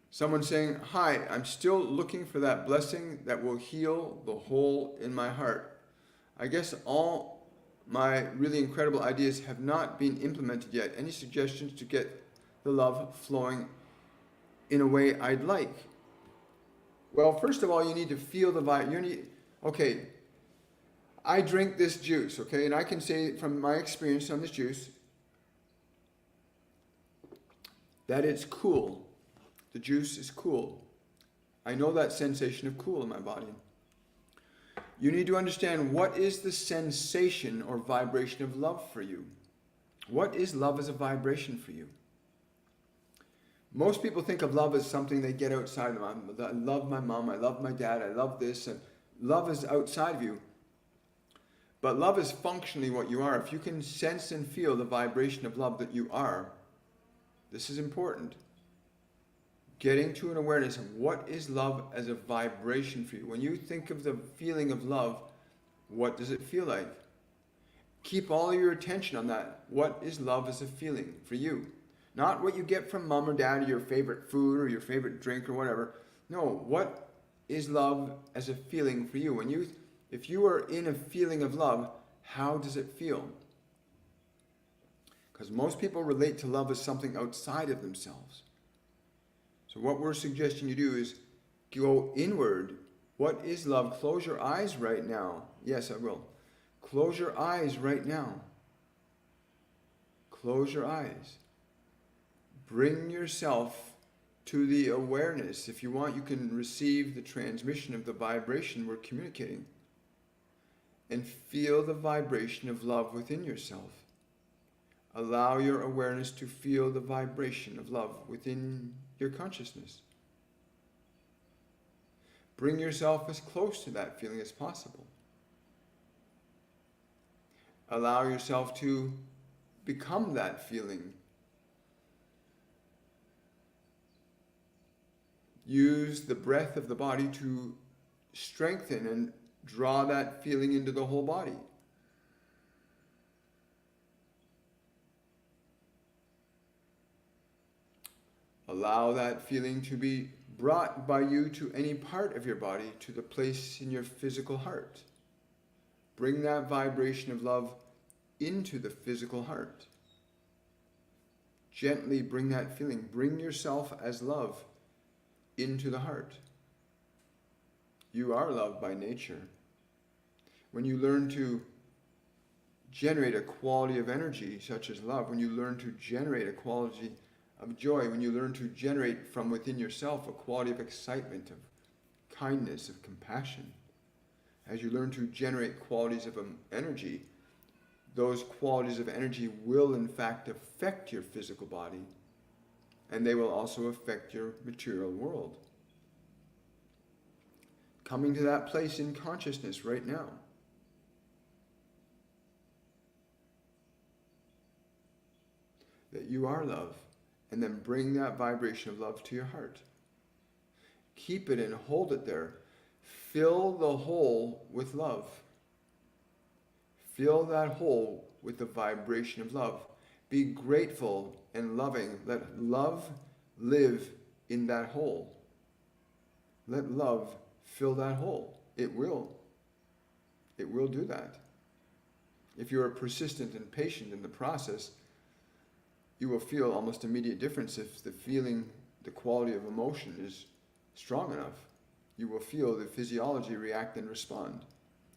Someone saying, "Hi, I'm still looking for that blessing that will heal the hole in my heart. I guess all my really incredible ideas have not been implemented yet. Any suggestions to get the love flowing in a way I'd like?" Well, first of all, you need to feel the vibe. Okay, I drink this juice, okay, and I can say from my experience on this juice that it's cool. The juice is cool. I know that sensation of cool in my body. You need to understand, what is the sensation or vibration of love for you? What is love as a vibration for you? Most people think of love as something they get outside of them. I love my mom, I love my dad, I love this, and love is outside of you. But love is functionally what you are. If you can sense and feel the vibration of love that you are, this is important. Getting to an awareness of what is love as a vibration for you. When you think of the feeling of love, what does it feel like? Keep all your attention on that. What is love as a feeling for you? Not what you get from mom or dad, or your favorite food or your favorite drink or whatever. No, what is love as a feeling for you? If you are in a feeling of love, how does it feel? Because most people relate to love as something outside of themselves. So what we're suggesting you do is go inward. What is love? Close your eyes right now. Yes, I will. Close your eyes right now. Close your eyes. Bring yourself to the awareness. If you want, you can receive the transmission of the vibration we're communicating. And feel the vibration of love within yourself. Allow your awareness to feel the vibration of love within your consciousness. Bring yourself as close to that feeling as possible. Allow yourself to become that feeling. Use the breath of the body to strengthen and draw that feeling into the whole body. Allow that feeling to be brought by you to any part of your body, to the place in your physical heart. Bring that vibration of love into the physical heart. Gently bring that feeling. Bring yourself as love into the heart. You are love by nature. When you learn to generate a quality of energy such as love, when you learn to generate a quality of joy, when you learn to generate from within yourself a quality of excitement, of kindness, of compassion, as you learn to generate qualities of energy, those qualities of energy will in fact affect your physical body, and they will also affect your material world. Coming to that place in consciousness right now. That you are love. And then bring that vibration of love to your heart. Keep it and hold it there. Fill the hole with love. Fill that hole with the vibration of love. Be grateful and loving. Let love live in that hole. Let love fill that hole. It will. It will do that. If you are persistent and patient in the process, you will feel almost immediate difference if the feeling, the quality of emotion is strong enough. You will feel the physiology react and respond.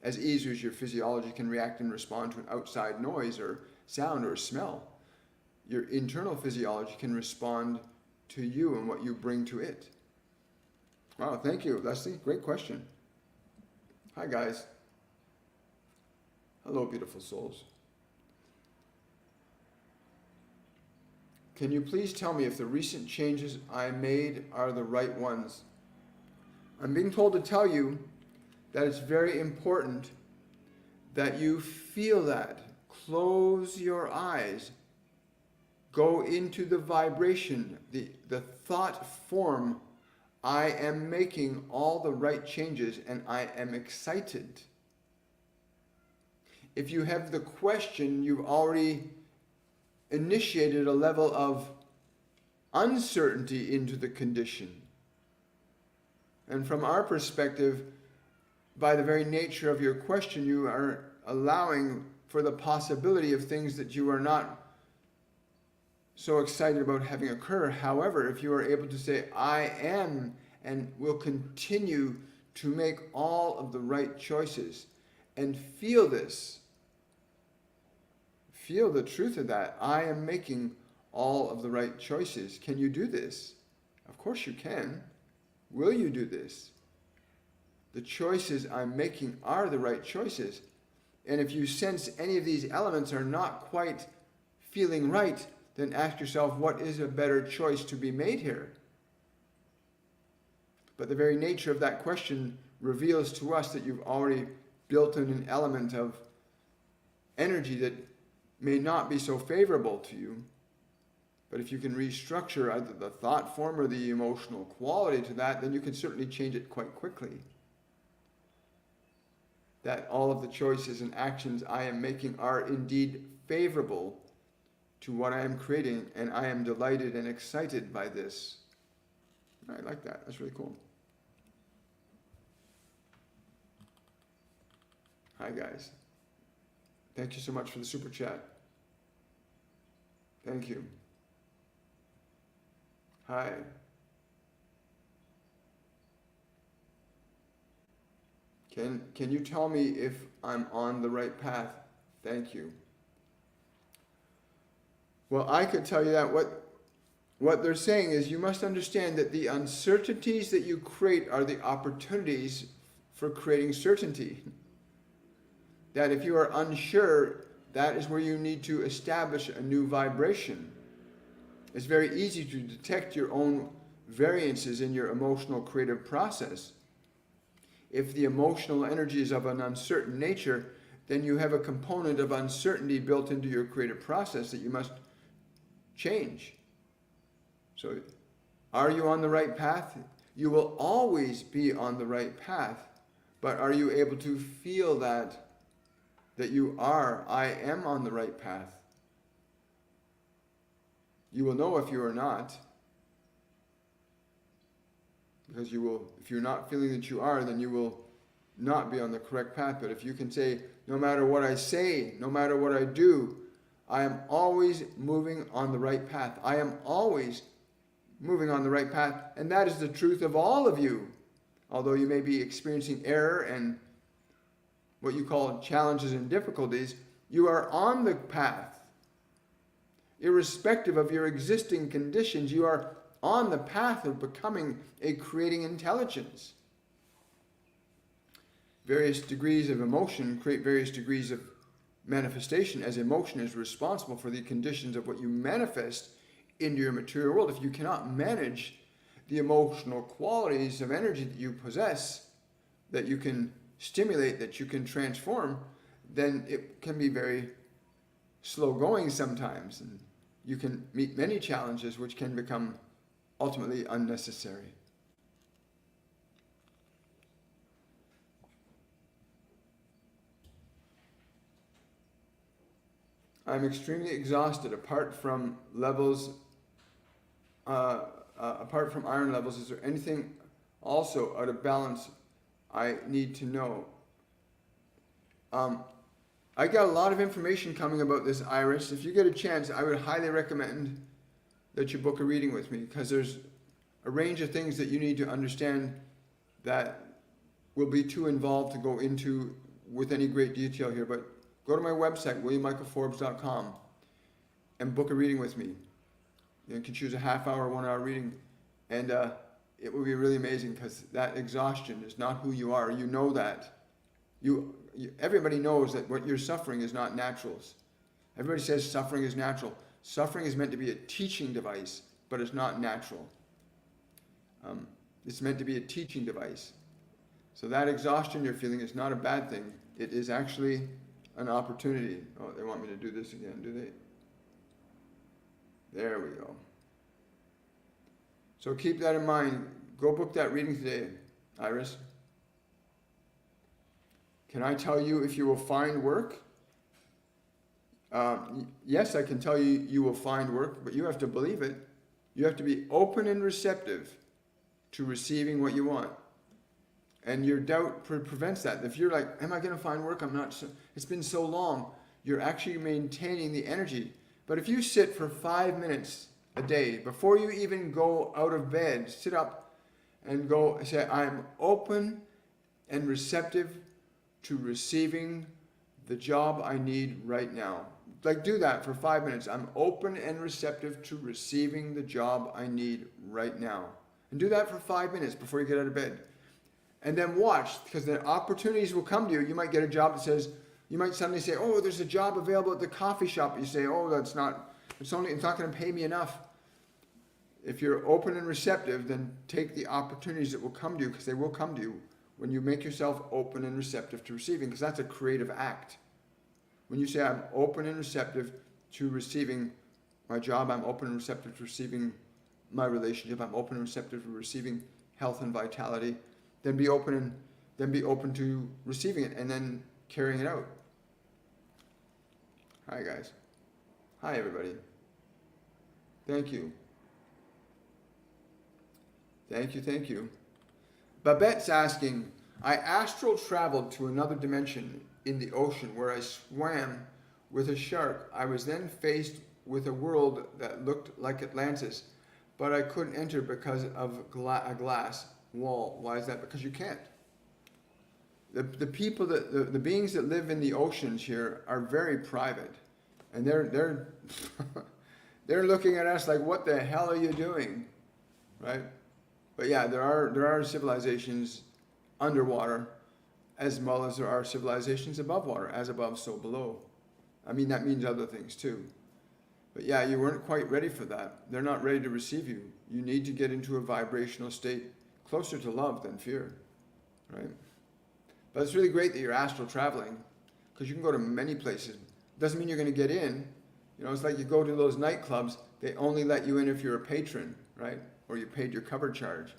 As easy as your physiology can react and respond to an outside noise or sound or smell, your internal physiology can respond to you and what you bring to it. Wow, thank you, Leslie. Great question. Hi, guys. Hello, beautiful souls. Can you please tell me if the recent changes I made are the right ones? I'm being told to tell you that it's very important that you feel that. Close your eyes. Go into the vibration, the thought form. I am making all the right changes and I am excited. If you have the question, you've already initiated a level of uncertainty into the condition. And from our perspective, by the very nature of your question, you are allowing for the possibility of things that you are not so excited about having occur. However, if you are able to say, I am and will continue to make all of the right choices, and feel this, feel the truth of that. I am making all of the right choices. Can you do this? Of course you can. Will you do this? The choices I'm making are the right choices. And if you sense any of these elements are not quite feeling right, then ask yourself, what is a better choice to be made here? But the very nature of that question reveals to us that you've already built in an element of energy that may not be so favorable to you. But if you can restructure either the thought form or the emotional quality to that, then you can certainly change it quite quickly. That all of the choices and actions I am making are indeed favorable to what I am creating, and I am delighted and excited by this. I like that. That's really cool. Hi, guys. Thank you so much for the super chat. Thank you. Hi. Can you tell me if I'm on the right path? Thank you. Well, I could tell you that what they're saying is you must understand that the uncertainties that you create are the opportunities for creating certainty. That if you are unsure, that is where you need to establish a new vibration. It's very easy to detect your own variances in your emotional creative process. If the emotional energy is of an uncertain nature, then you have a component of uncertainty built into your creative process that you must change. So, are you on the right path? You will always be on the right path, but are you able to feel that you are, I am on the right path? You will know if you are not. Because you will, if you're not feeling that you are, then you will not be on the correct path. But if you can say, no matter what I say, no matter what I do, I am always moving on the right path. I am always moving on the right path. And that is the truth of all of you. Although you may be experiencing error and what you call challenges and difficulties, you are on the path. Irrespective of your existing conditions, you are on the path of becoming a creating intelligence. Various degrees of emotion create various degrees of manifestation, as emotion is responsible for the conditions of what you manifest into your material world. If you cannot manage the emotional qualities of energy that you possess, that you can stimulate, that you can transform, then it can be very slow going sometimes. And you can meet many challenges which can become ultimately unnecessary. I'm extremely exhausted. Apart from iron levels, is there anything also out of balance I need to know? I got a lot of information coming about this, Iris. If you get a chance, I would highly recommend that you book a reading with me, because there's a range of things that you need to understand that will be too involved to go into with any great detail here. But go to my website, williammichaelforbes.com, and book a reading with me. You can choose a half-hour, 1-hour reading, and it will be really amazing, because that exhaustion is not who you are. You know that. Everybody knows that what you're suffering is not natural. Everybody says suffering is natural. Suffering is meant to be a teaching device, but it's not natural. It's meant to be a teaching device. So that exhaustion you're feeling is not a bad thing. It is actually an opportunity. Oh, they want me to do this again, do they? There we go. So keep that in mind. Go book that reading today, Iris. Can I tell you if you will find work? Yes, I can tell you you will find work, but you have to believe it. You have to be open and receptive to receiving what you want. And your doubt prevents that. If you're like, am I going to find work? I'm not sure. It's been so long. You're actually maintaining the energy. But if you sit for 5 minutes a day, before you even go out of bed, sit up and go and say, I'm open and receptive to receiving the job I need right now. Like, do that for 5 minutes. I'm open and receptive to receiving the job I need right now. And do that for 5 minutes before you get out of bed. And then watch, because the opportunities will come to you. You might get a job that says, you might suddenly say, oh, there's a job available at the coffee shop. You say, oh, it's not going to pay me enough. If you're open and receptive, then take the opportunities that will come to you, because they will come to you when you make yourself open and receptive to receiving, because that's a creative act. When you say, I'm open and receptive to receiving my job, I'm open and receptive to receiving my relationship, I'm open and receptive to receiving health and vitality, then be open to receiving it and then carrying it out. Hi guys. Hi everybody. Thank you. Thank you. Babette's asking, I astral traveled to another dimension in the ocean where I swam with a shark. I was then faced with a world that looked like Atlantis, but I couldn't enter because of a glass wall. Why is that? Because you can't. The people the beings that live in the oceans here are very private, and they're they're looking at us like, what the hell are you doing, right? But yeah, there are civilizations underwater, as well as there are civilizations above water. As above, so below. I mean, that means other things too. But yeah, you weren't quite ready for that. They're not ready to receive you. You need to get into a vibrational state closer to love than fear, right? But it's really great that you're astral traveling, because you can go to many places. Doesn't mean you're going to get in. You know, it's like you go to those nightclubs, they only let you in if you're a patron, right? Or you paid your cover charge.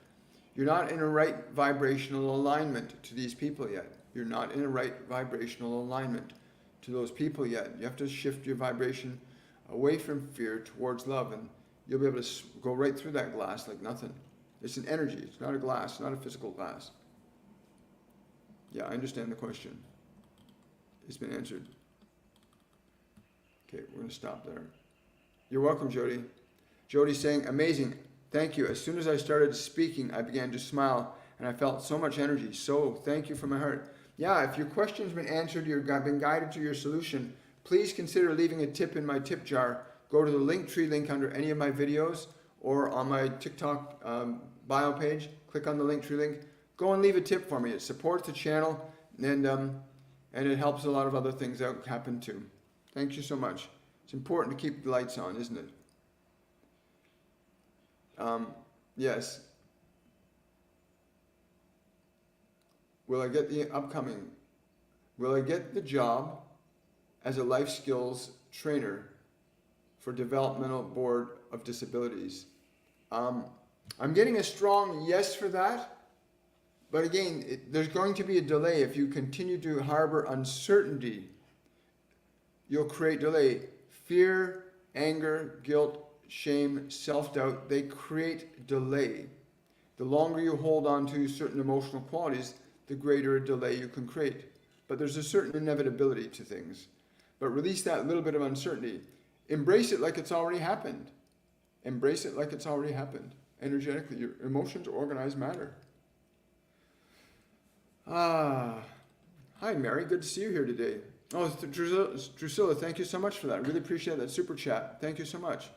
You're not in a right vibrational alignment to these people yet. You're not in a right vibrational alignment to those people yet. You have to shift your vibration away from fear towards love, and you'll be able to go right through that glass like nothing. It's an energy. It's not a glass, not a physical glass. Yeah, I understand the question. It's been answered. Okay, we're going to stop there. You're welcome, Jody. Jody's saying, amazing. Thank you. As soon as I started speaking, I began to smile, and I felt so much energy. So, thank you from my heart. Yeah, if your question's been answered, you've been guided to your solution, please consider leaving a tip in my tip jar. Go to the Linktree link under any of my videos or on my TikTok bio page. Click on the Linktree link. Go and leave a tip for me. It supports the channel, and it helps a lot of other things out happen too. Thank you so much. It's important to keep the lights on, isn't it? Yes. Will I get the upcoming? Will I get the job as a life skills trainer for Developmental Board of Disabilities? I'm getting a strong yes for that. But again, there's going to be a delay. If you continue to harbor uncertainty, you'll create delay. Fear, anger, guilt, shame, self-doubt, they create delay. The longer you hold on to certain emotional qualities, the greater a delay you can create. But there's a certain inevitability to things. But release that little bit of uncertainty. Embrace it like it's already happened. Embrace it like it's already happened. Energetically, your emotions are organized matter. Hi Mary, good to see you here today. Oh, Drusilla, thank you so much for that. I really appreciate that super chat. Thank you so much.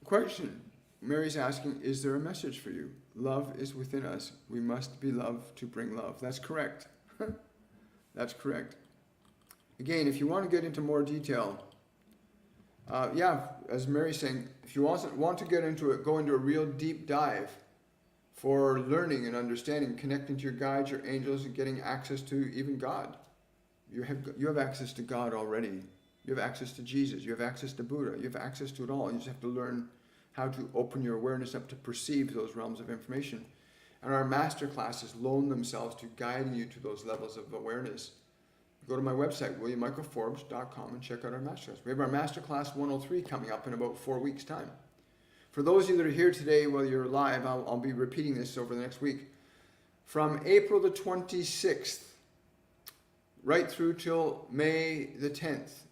Question. Mary's asking, is there a message for you? Love is within us. We must be loved to bring love. That's correct. That's correct. Again, if you want to get into more detail, as Mary's saying, if you want to get into it, go into a real deep dive for learning and understanding, connecting to your guides, your angels, and getting access to even God. You have access to God already. You have access to Jesus. You have access to Buddha. You have access to it all. You just have to learn how to open your awareness up to perceive those realms of information. And our master classes loan themselves to guiding you to those levels of awareness. Go to my website, williammichaelforbes.com, and check out our masterclass. We have our Masterclass 103 coming up in about 4 weeks' time. For those of you that are here today while you're live, I'll be repeating this over the next week. From April the 26th, right through till May the 10th,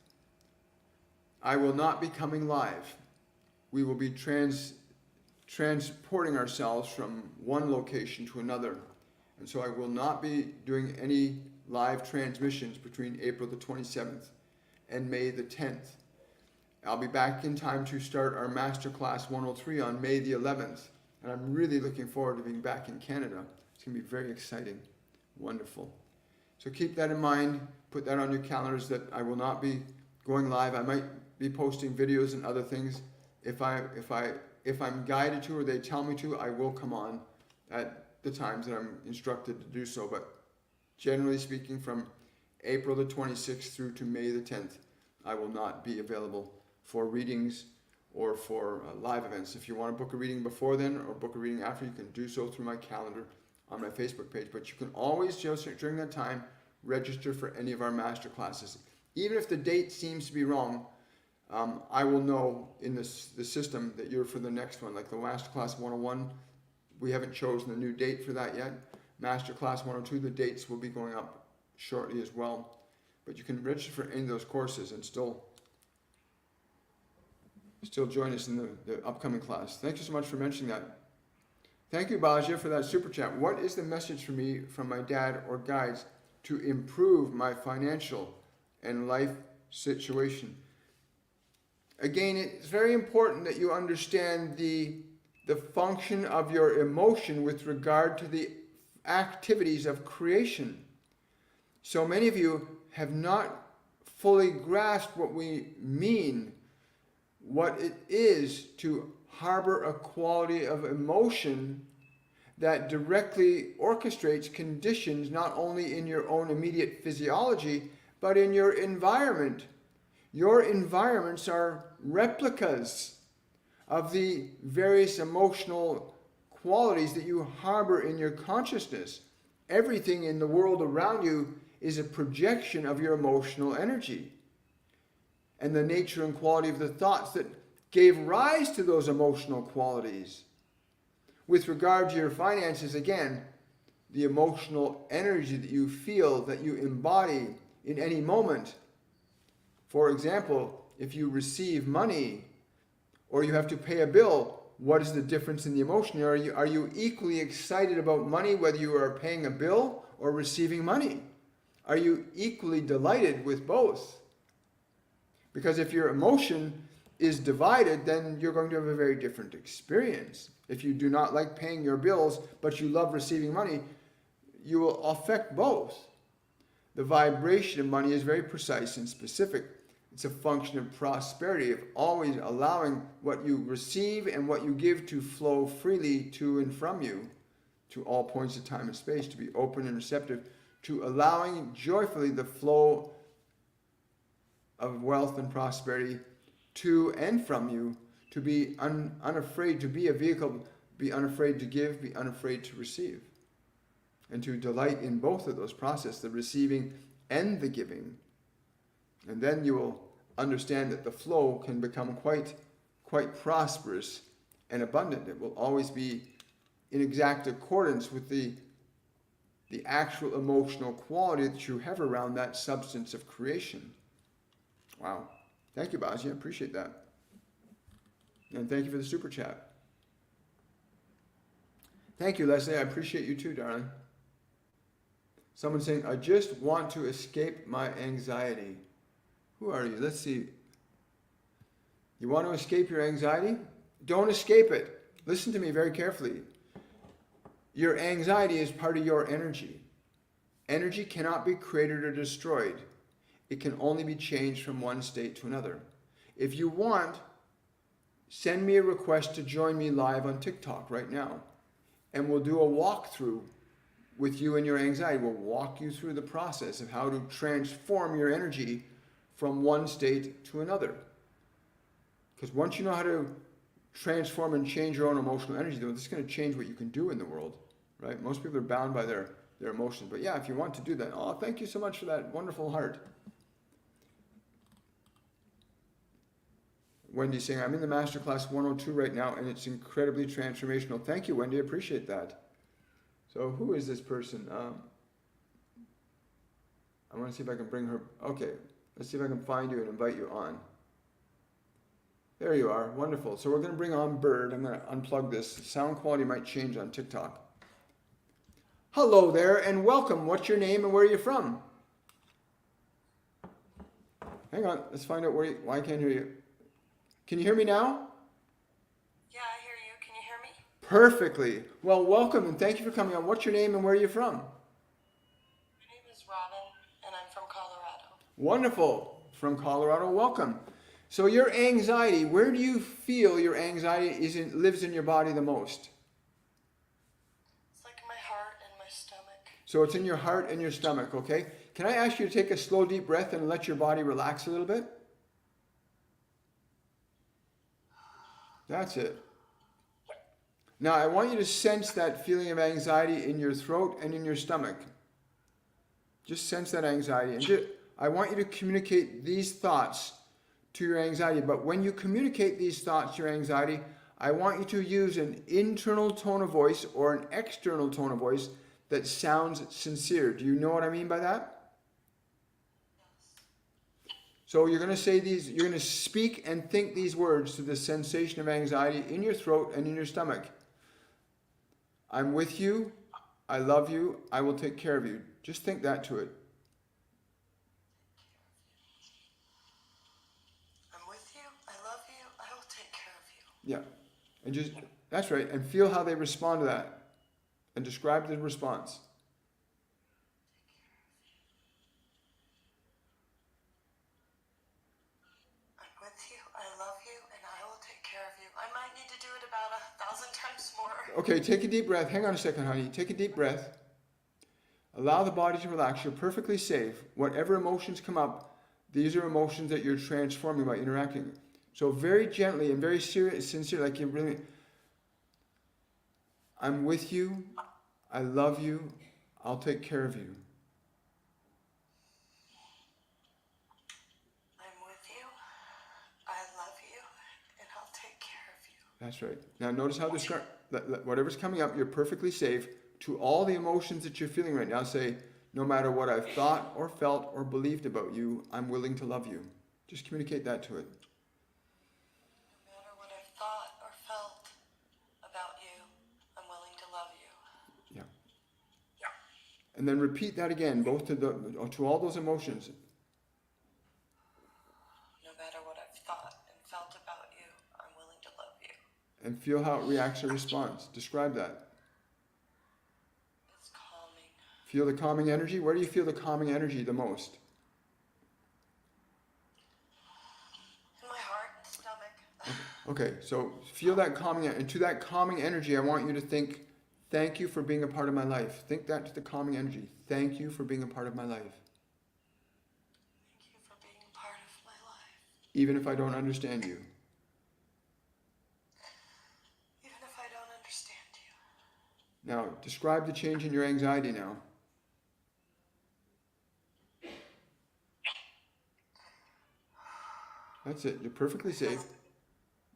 I will not be coming live. We will be transporting ourselves from one location to another. And so I will not be doing any live transmissions between April the 27th and May the 10th. I'll be back in time to start our Masterclass 103 on May the 11th. And I'm really looking forward to being back in Canada. It's going to be very exciting. Wonderful. So keep that in mind. Put that on your calendars that I will not be going live. I might be posting videos and other things. If I'm guided to or they tell me to, I will come on at the times that I'm instructed to do so. But generally speaking, from April the 26th through to May the 10th, I will not be available for readings or for live events. If you want to book a reading before then or book a reading after, you can do so through my calendar on my Facebook page. But you can always, just during that time, register for any of our master classes. Even if the date seems to be wrong, I will know in the system that you're for the next one. Like the Masterclass 101, we haven't chosen a new date for that yet. Masterclass 102, the dates will be going up shortly as well. But you can register for any of those courses and still join us in the upcoming class. Thank you so much for mentioning that. Thank you, Baja, for that super chat. What is the message for me from my dad or guides to improve my financial and life situation? Again, it's very important that you understand the function of your emotion with regard to the activities of creation. So many of you have not fully grasped what we mean, what it is to harbor a quality of emotion that directly orchestrates conditions not only in your own immediate physiology, but in your environment. Your environments are replicas of the various emotional qualities that you harbor in your consciousness. Everything in the world around you is a projection of your emotional energy and the nature and quality of the thoughts that gave rise to those emotional qualities. With regard to your finances, again, the emotional energy that you feel, that you embody in any moment. For example, if you receive money or you have to pay a bill, what is the difference in the emotion? Are you equally excited about money whether you are paying a bill or receiving money? Are you equally delighted with both? Because if your emotion is divided, then you're going to have a very different experience. If you do not like paying your bills, but you love receiving money, you will affect both. The vibration of money is very precise and specific. It's a function of prosperity, of always allowing what you receive and what you give to flow freely to and from you. to all points of time and space, to be open and receptive to allowing joyfully the flow of wealth and prosperity to and from you, to be unafraid, to be a vehicle, be unafraid to give, be unafraid to receive, and to delight in both of those processes, the receiving and the giving. And then you will understand that the flow can become quite prosperous and abundant. It will always be in exact accordance with the actual emotional quality that you have around that substance of creation. Wow. Thank you, Baji. I appreciate that. And thank you for the super chat. Thank you, Leslie. I appreciate you too, darling. Someone saying, I just want to escape my anxiety. Who are you? Let's see. You want to escape your anxiety? Don't escape it. Listen to me very carefully. Your anxiety is part of your energy. Energy cannot be created or destroyed. It can only be changed from one state to another. If you want, send me a request to join me live on TikTok right now. And we'll do a walkthrough with you and your anxiety. We'll walk you through the process of how to transform your energy from one state to another. Because once you know how to transform and change your own emotional energy, this is going to change what you can do in the world, right? Most people are bound by their emotions. But yeah, if you want to do that, oh, thank you so much for that wonderful heart. Wendy saying, I'm in the Masterclass 102 right now, and it's incredibly transformational. Thank you, Wendy. I appreciate that. So who is this person? I want to see if I can bring her. Okay, let's see if I can find you and invite you on. There you are. Wonderful. So we're going to bring on Bird. I'm going to unplug this. Sound quality might change on TikTok. Hello there, and welcome. What's your name and where are you from? Hang on. Let's find out why I can't hear you. Can you hear me now? Yeah, I hear you. Can you hear me? Perfectly. Well, welcome and thank you for coming on. What's your name and where are you from? My name is Robin, and I'm from Colorado. Wonderful. From Colorado, welcome. So your anxiety, where do you feel your anxiety lives in your body the most? It's like my heart and my stomach. So it's in your heart and your stomach, okay? Can I ask you to take a slow, deep breath and let your body relax a little bit? That's it. Now, I want you to sense that feeling of anxiety in your throat and in your stomach. Just sense that anxiety. And I want you to communicate these thoughts to your anxiety. But when you communicate these thoughts to your anxiety, I want you to use an internal tone of voice or an external tone of voice that sounds sincere. Do you know what I mean by that? So you're going to say these, you're going to speak and think these words to the sensation of anxiety in your throat and in your stomach. I'm with you. I love you. I will take care of you. Just think that to it. I'm with you. I love you. I will take care of you. Yeah. And just, that's right. And feel how they respond to that. And describe the response. Okay, take a deep breath. Hang on a second, honey. Take a deep breath. Allow the body to relax. You're perfectly safe. Whatever emotions come up, these are emotions that you're transforming by interacting. So very gently and very sincere, like you really, I'm with you. I love you. I'll take care of you. I'm with you. I love you. And I'll take care of you. That's right. Now notice how this, whatever's coming up, you're perfectly safe. To all the emotions that you're feeling right now, say, no matter what I've thought or felt or believed about you, I'm willing to love you. Just communicate that to it. No matter what I've thought or felt about you, I'm willing to love you. Yeah. Yeah. And then repeat that again, both to all those emotions. No matter what I've thought and felt about you, I'm willing to love you. And feel how it reacts or responds. Describe that. Feel the calming energy. Where do you feel the calming energy the most? In my heart and stomach. Okay, so feel that calming, and to that calming energy, I want you to think Thank you for being a part of my life. Think that to the calming energy. Thank you for being a part of my life. Thank you for being a part of my life. Even if I don't understand you. Even if I don't understand you. Now, describe the change in your anxiety now. That's it. You're perfectly safe.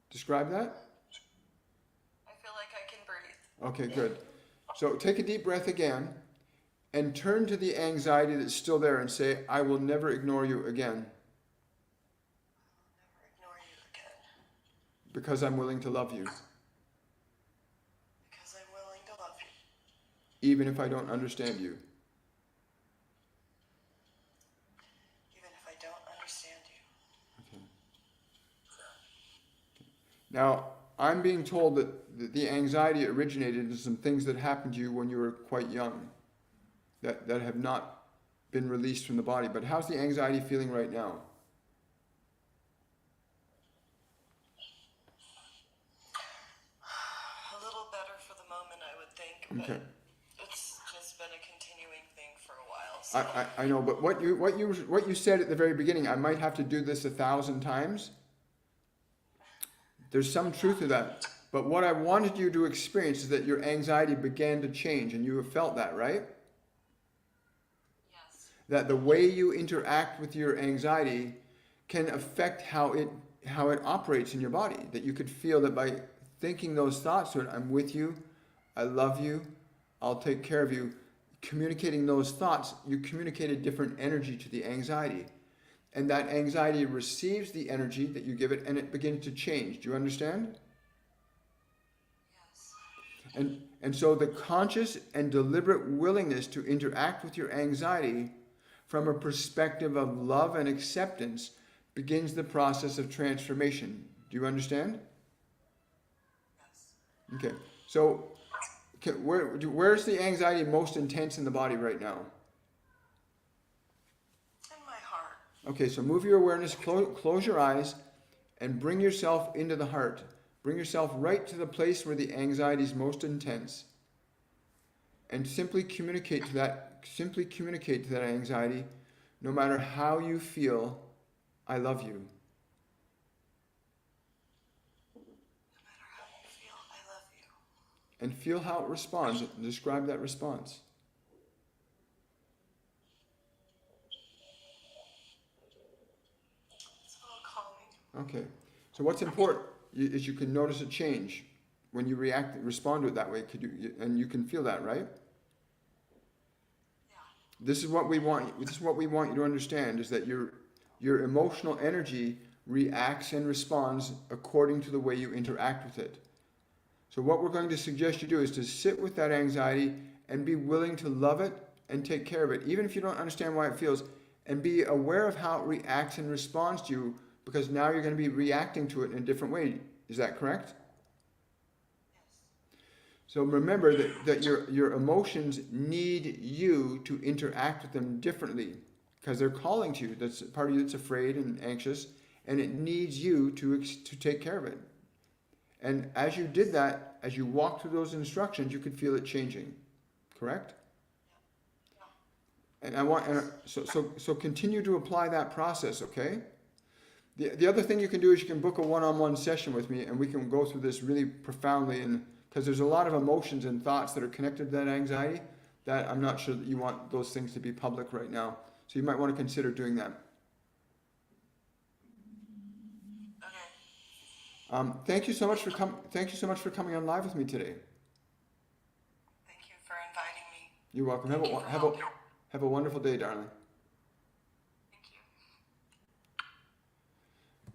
Describe that. I feel like I can breathe. Okay, good. So take a deep breath again and turn to the anxiety that's still there and say, I will never ignore you again I'll never ignore you again. because I'm willing to love you, Because I'm willing to love you. even if I don't understand you. Even if I don't understand you. Okay. Now, I'm being told that the anxiety originated in some things that happened to you when you were quite young that have not been released from the body. But how's the anxiety feeling right now? A little better for the moment, I would think, but Okay. it's just been a continuing thing for a while. So. I know, but what you said at the very beginning, I might have to do this 1,000 times. There's some truth to that. But what I wanted you to experience is that your anxiety began to change, and you have felt that, right? Yes. That the way you interact with your anxiety can affect how it operates in your body. That you could feel that by thinking those thoughts to it, I'm with you, I love you, I'll take care of you. Communicating those thoughts, you communicate a different energy to the anxiety. And that anxiety receives the energy that you give it, and it begins to change. Do you understand? Yes. And so the conscious and deliberate willingness to interact with your anxiety from a perspective of love and acceptance begins the process of transformation. Do you understand? Yes. Okay. So where's the anxiety most intense in the body right now? In my heart. Okay, so move your awareness, close your eyes, and bring yourself into the heart. Bring yourself right to the place where the anxiety is most intense. And simply communicate to that anxiety, no matter how you feel, I love you. No matter how you feel, I love you. And feel how it responds. Describe that response. It's a little calming. Okay. So what's important is you can notice a change when you respond to it that way. And you can feel that, right? Yeah. This is what we want. This is what we want you to understand: is that your emotional energy reacts and responds according to the way you interact with it. So what we're going to suggest you do is to sit with that anxiety and be willing to love it and take care of it, even if you don't understand why it feels, and be aware of how it reacts and responds to you, because now you're going to be reacting to it in a different way. Is that correct? Yes. So remember that your emotions need you to interact with them differently, because they're calling to you. That's part of you that's afraid and anxious, and it needs you to take care of it. And as you did that, as you walked through those instructions, you could feel it changing. Correct? Yeah. And so continue to apply that process, okay? The other thing you can do is you can book a one-on-one session with me, and we can go through this really profoundly, and because there's a lot of emotions and thoughts that are connected to that anxiety that I'm not sure that you want those things to be public right now. So you might want to consider doing that. Okay. Thank you so much for coming on live with me today. Thank you for inviting me. You're welcome. Thank you for helping. Have a wonderful day, darling. Thank you.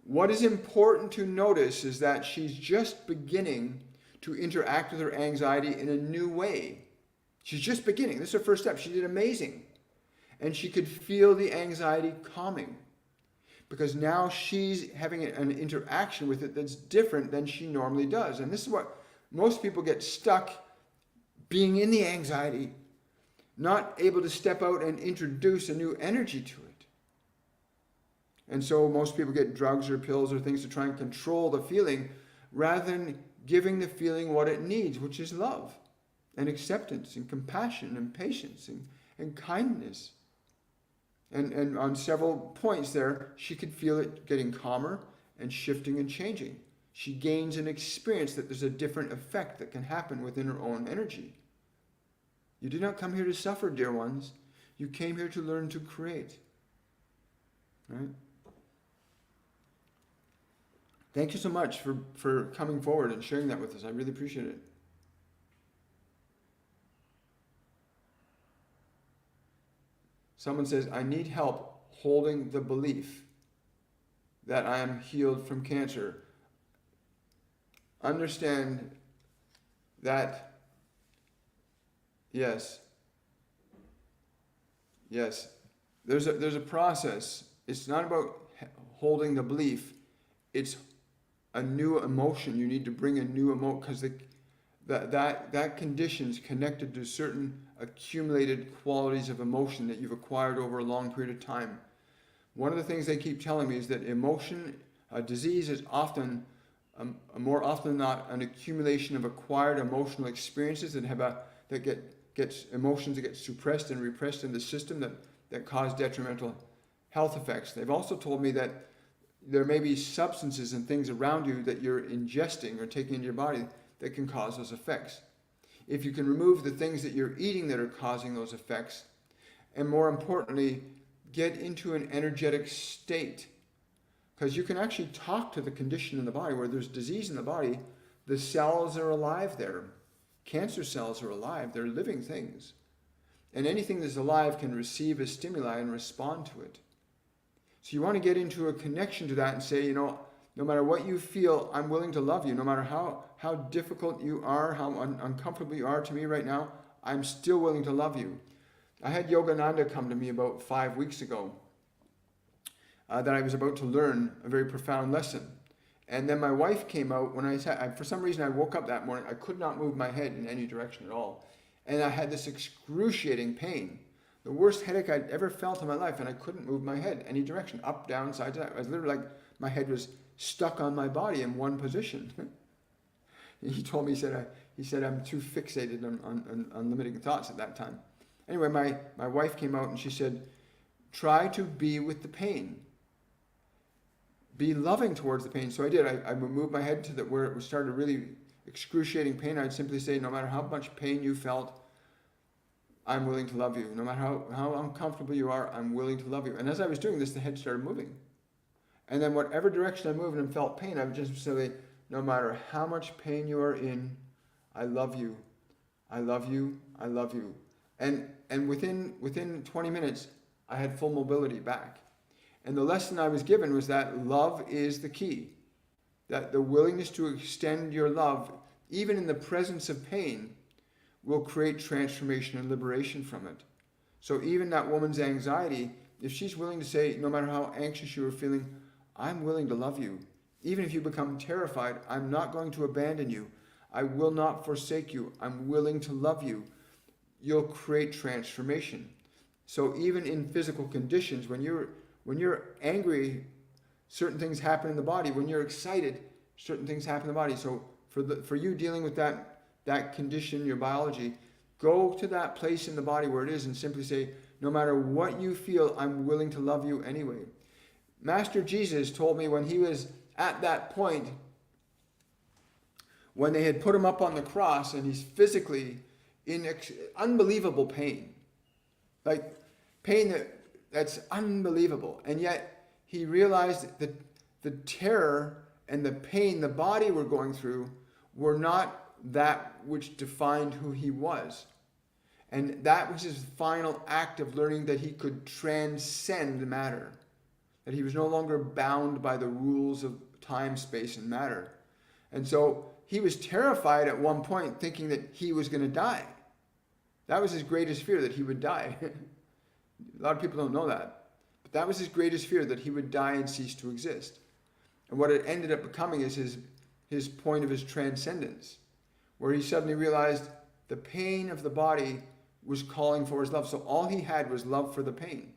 What is important to notice is that she's just beginning to interact with her anxiety in a new way. She's just beginning. This is her first step. She did amazing. And she could feel the anxiety calming, because now she's having an interaction with it that's different than she normally does. And this is what most people get stuck being in the anxiety, not able to step out and introduce a new energy to it. And so most people get drugs or pills or things to try and control the feeling rather than giving the feeling what it needs, which is love. and acceptance and compassion and patience and kindness. And on several points there, she could feel it getting calmer and shifting and changing. She gains an experience that there's a different effect that can happen within her own energy. You did not come here to suffer, dear ones. You came here to learn to create. Right? Thank you so much for coming forward and sharing that with us. I really appreciate it. Someone says, I need help holding the belief that I am healed from cancer. Understand that, yes, there's a process. It's not about holding the belief. It's a new emotion. You need to bring a new emotion because that condition is connected to certain accumulated qualities of emotion that you've acquired over a long period of time. One of the things they keep telling me is that disease is often, more often than not, an accumulation of acquired emotional experiences that gets emotions that get suppressed and repressed in the system that cause detrimental health effects. They've also told me that there may be substances and things around you that you're ingesting or taking into your body that can cause those effects. If you can remove the things that you're eating that are causing those effects, and more importantly, get into an energetic state, because you can actually talk to the condition in the body. Where there's disease in the body, the cells are alive there. Cancer cells are alive. They're living things. And anything that's alive can receive a stimuli and respond to it. So you want to get into a connection to that and say, no matter what you feel, I'm willing to love you. No matter how difficult you are, how uncomfortable you are to me right now, I'm still willing to love you. I had Yogananda come to me about 5 weeks ago that I was about to learn a very profound lesson. And then my wife came out when for some reason I woke up that morning. I could not move my head in any direction at all. And I had this excruciating pain. The worst headache I'd ever felt in my life, and I couldn't move my head any direction, up, down, side to side. I was literally like, my head was stuck on my body in one position. He told me, he said I'm too fixated on limiting thoughts at that time. Anyway, my wife came out and she said, try to be with the pain. Be loving towards the pain. So I did. I would move my head to where it started really excruciating pain. I'd simply say, no matter how much pain you felt, I'm willing to love you. No matter how uncomfortable you are, I'm willing to love you. And as I was doing this, the head started moving. And then whatever direction I moved and felt pain, I would just say, no matter how much pain you are in, I love you. I love you. I love you. And within 20 minutes, I had full mobility back. And the lesson I was given was that love is the key. That the willingness to extend your love, even in the presence of pain, will create transformation and liberation from it. So even that woman's anxiety, if she's willing to say, no matter how anxious you are feeling, I'm willing to love you. Even if you become terrified, I'm not going to abandon you. I will not forsake you. I'm willing to love you. You'll create transformation. So even in physical conditions, when you're angry, certain things happen in the body. When you're excited, certain things happen in the body. So for you dealing with that condition, your biology, go to that place in the body where it is and simply say, no matter what you feel, I'm willing to love you anyway. Master Jesus told me when he was at that point, when they had put him up on the cross and he's physically in unbelievable pain, like pain that's unbelievable, and yet he realized that the terror and the pain the body were going through were not that which defined who he was. And that was his final act of learning that he could transcend matter, that he was no longer bound by the rules of time, space, and matter. And so he was terrified at one point, thinking that he was going to die. That was his greatest fear, that he would die. A lot of people don't know that. But that was his greatest fear, that he would die and cease to exist. And what it ended up becoming is his point of his transcendence, where he suddenly realized the pain of the body was calling for his love. So all he had was love for the pain.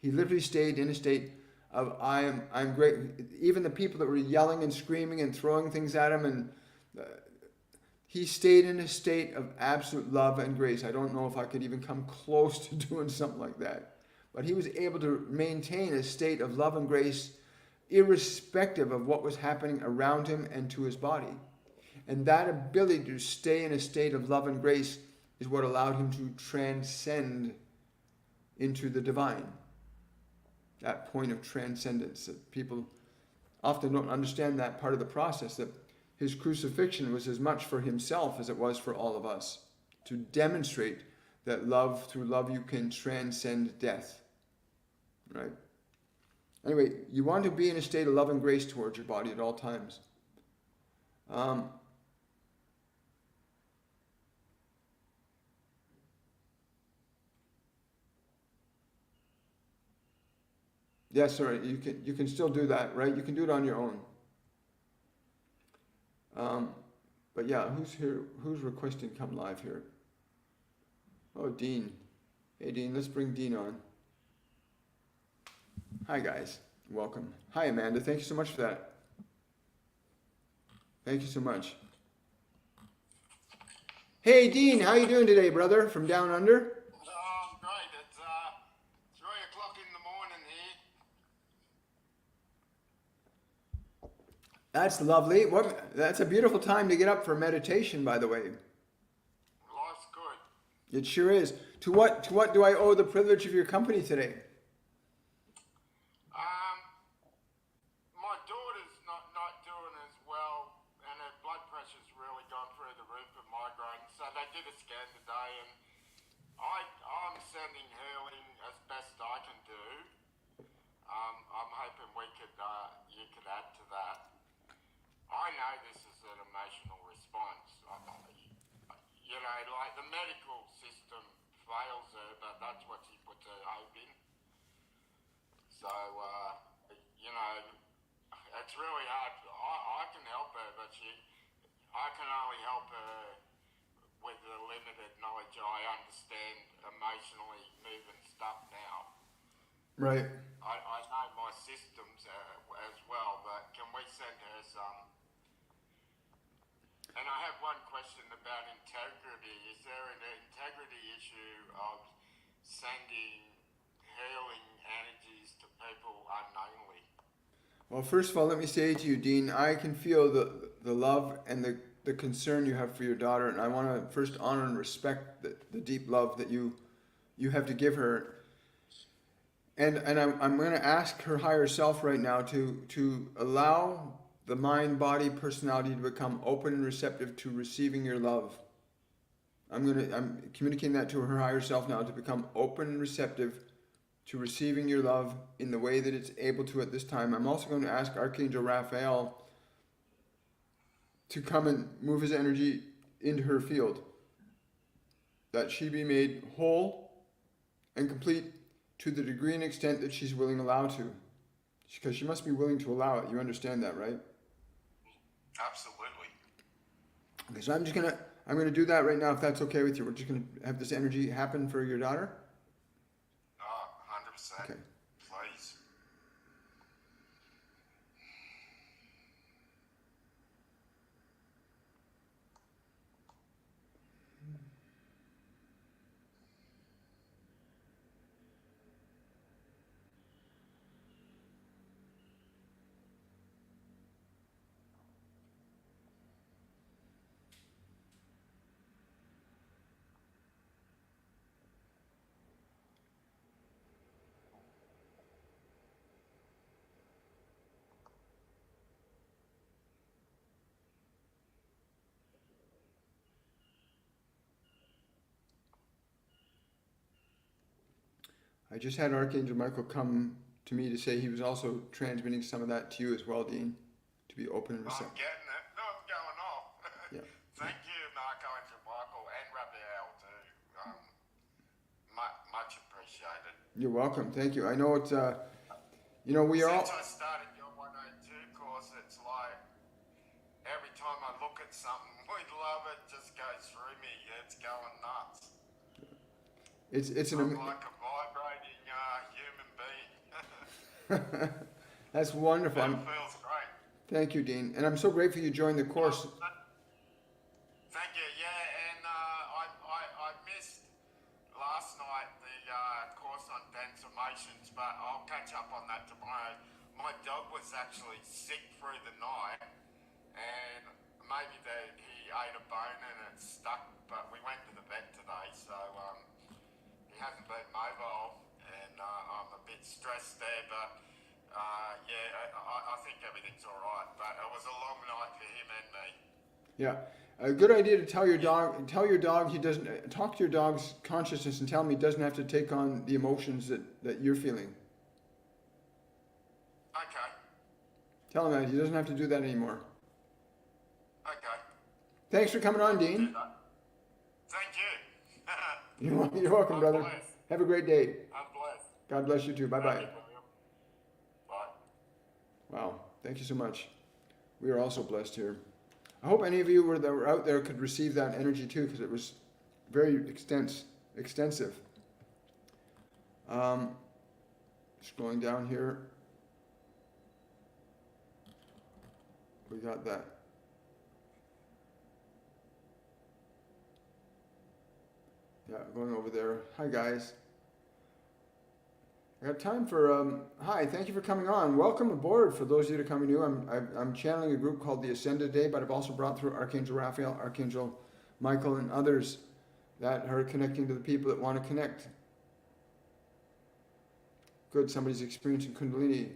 He literally stayed in a state of, I'm great. Even the people that were yelling and screaming and throwing things at him, and he stayed in a state of absolute love and grace. I don't know if I could even come close to doing something like that. But he was able to maintain a state of love and grace irrespective of what was happening around him and to his body. And that ability to stay in a state of love and grace is what allowed him to transcend into the divine. That point of transcendence that people often don't understand, that part of the process, that his crucifixion was as much for himself as it was for all of us, to demonstrate that love, through love you can transcend death. Right? Anyway, you want to be in a state of love and grace towards your body at all times. Yes, sorry, you can still do that, right? You can do it on your own. But yeah, who's here? Who's requesting come live here? Oh, Dean. Hey, Dean, let's bring Dean on. Hi, guys. Welcome. Hi, Amanda. Thank you so much for that. Thank you so much. Hey, Dean, how you doing today, brother? From down under? Oh, great. It's 3 o'clock in the morning here. That's lovely. That's a beautiful time to get up for meditation, by the way. Life's good. It sure is. To what do I owe the privilege of your company today? My daughter's not doing as well, and her blood pressure's really gone through the roof with migraines. So they did a scan today, and I'm sending healing as best I can do. I'm hoping you could add to that. I know this is an emotional response. You know, like the medical system fails her, but that's what she puts her hope in. So, you know, it's really hard. I can help her, but I can only help her with the limited knowledge I understand emotionally moving stuff now. Right. I know my systems as well, but can we send her some? And I have one question about integrity. Is there an integrity issue of sending healing energies to people unknowingly? Well, first of all, let me say to you, Dean, I can feel the love and the concern you have for your daughter, and I want to first honor and respect the deep love that you have to give her. And I'm going to ask her higher self right now to allow the mind, body, personality to become open and receptive to receiving your love. I'm communicating that to her higher self now, to become open and receptive to receiving your love in the way that it's able to at this time. I'm also going to ask Archangel Raphael to come and move his energy into her field, that she be made whole and complete to the degree and extent that she's willing to allow to. Because she must be willing to allow it. You understand that, right? Absolutely. Okay, so I'm gonna do that right now if that's okay with you. We're just gonna have this energy happen for your daughter. 100%. Okay. Please. I just had Archangel Michael come to me to say he was also transmitting some of that to you as well, Dean, to be open and I'm receptive. getting it. No, it's going off. Yeah. Thank you, Archangel Michael and Raphael too. Much appreciated. You're welcome. Thank you. I know it's we are all. Since I started your 102 course, it's like every time I look at something with love, it just goes through me. It's going nuts. It's I'm like a vibrating human being. That's wonderful. It feels great. Thank you, Dean, and I'm so grateful you joined the course. Thank transformations, but I'll catch up on that tomorrow. My dog was actually sick through the night, and maybe he ate a bone and it stuck, but we went to the vet today, so he hasn't been mobile, and I'm a bit stressed there, but I think everything's all right, but it was a long night for him and me. Yeah. A good idea to tell your dog he doesn't, talk to your dog's consciousness and tell him he doesn't have to take on the emotions that you're feeling. Okay. Tell him that he doesn't have to do that anymore. Okay. Thanks for coming on, Dean. Thank you. You're welcome, I'm brother. blessed. Have a great day. I'm blessed. God bless you too. Bye-bye. Thank you, William. Bye. Wow. Thank you so much. We are also blessed here. I hope any of you that were out there could receive that energy too, because it was very extensive. Scrolling down here. We got that. Yeah, going over there. Hi, guys. I got time for, hi, thank you for coming on. Welcome aboard for those of you that are coming new. I'm channeling a group called the Ascended Day, but I've also brought through Archangel Raphael, Archangel Michael, and others that are connecting to the people that want to connect. Good, somebody's experiencing Kundalini.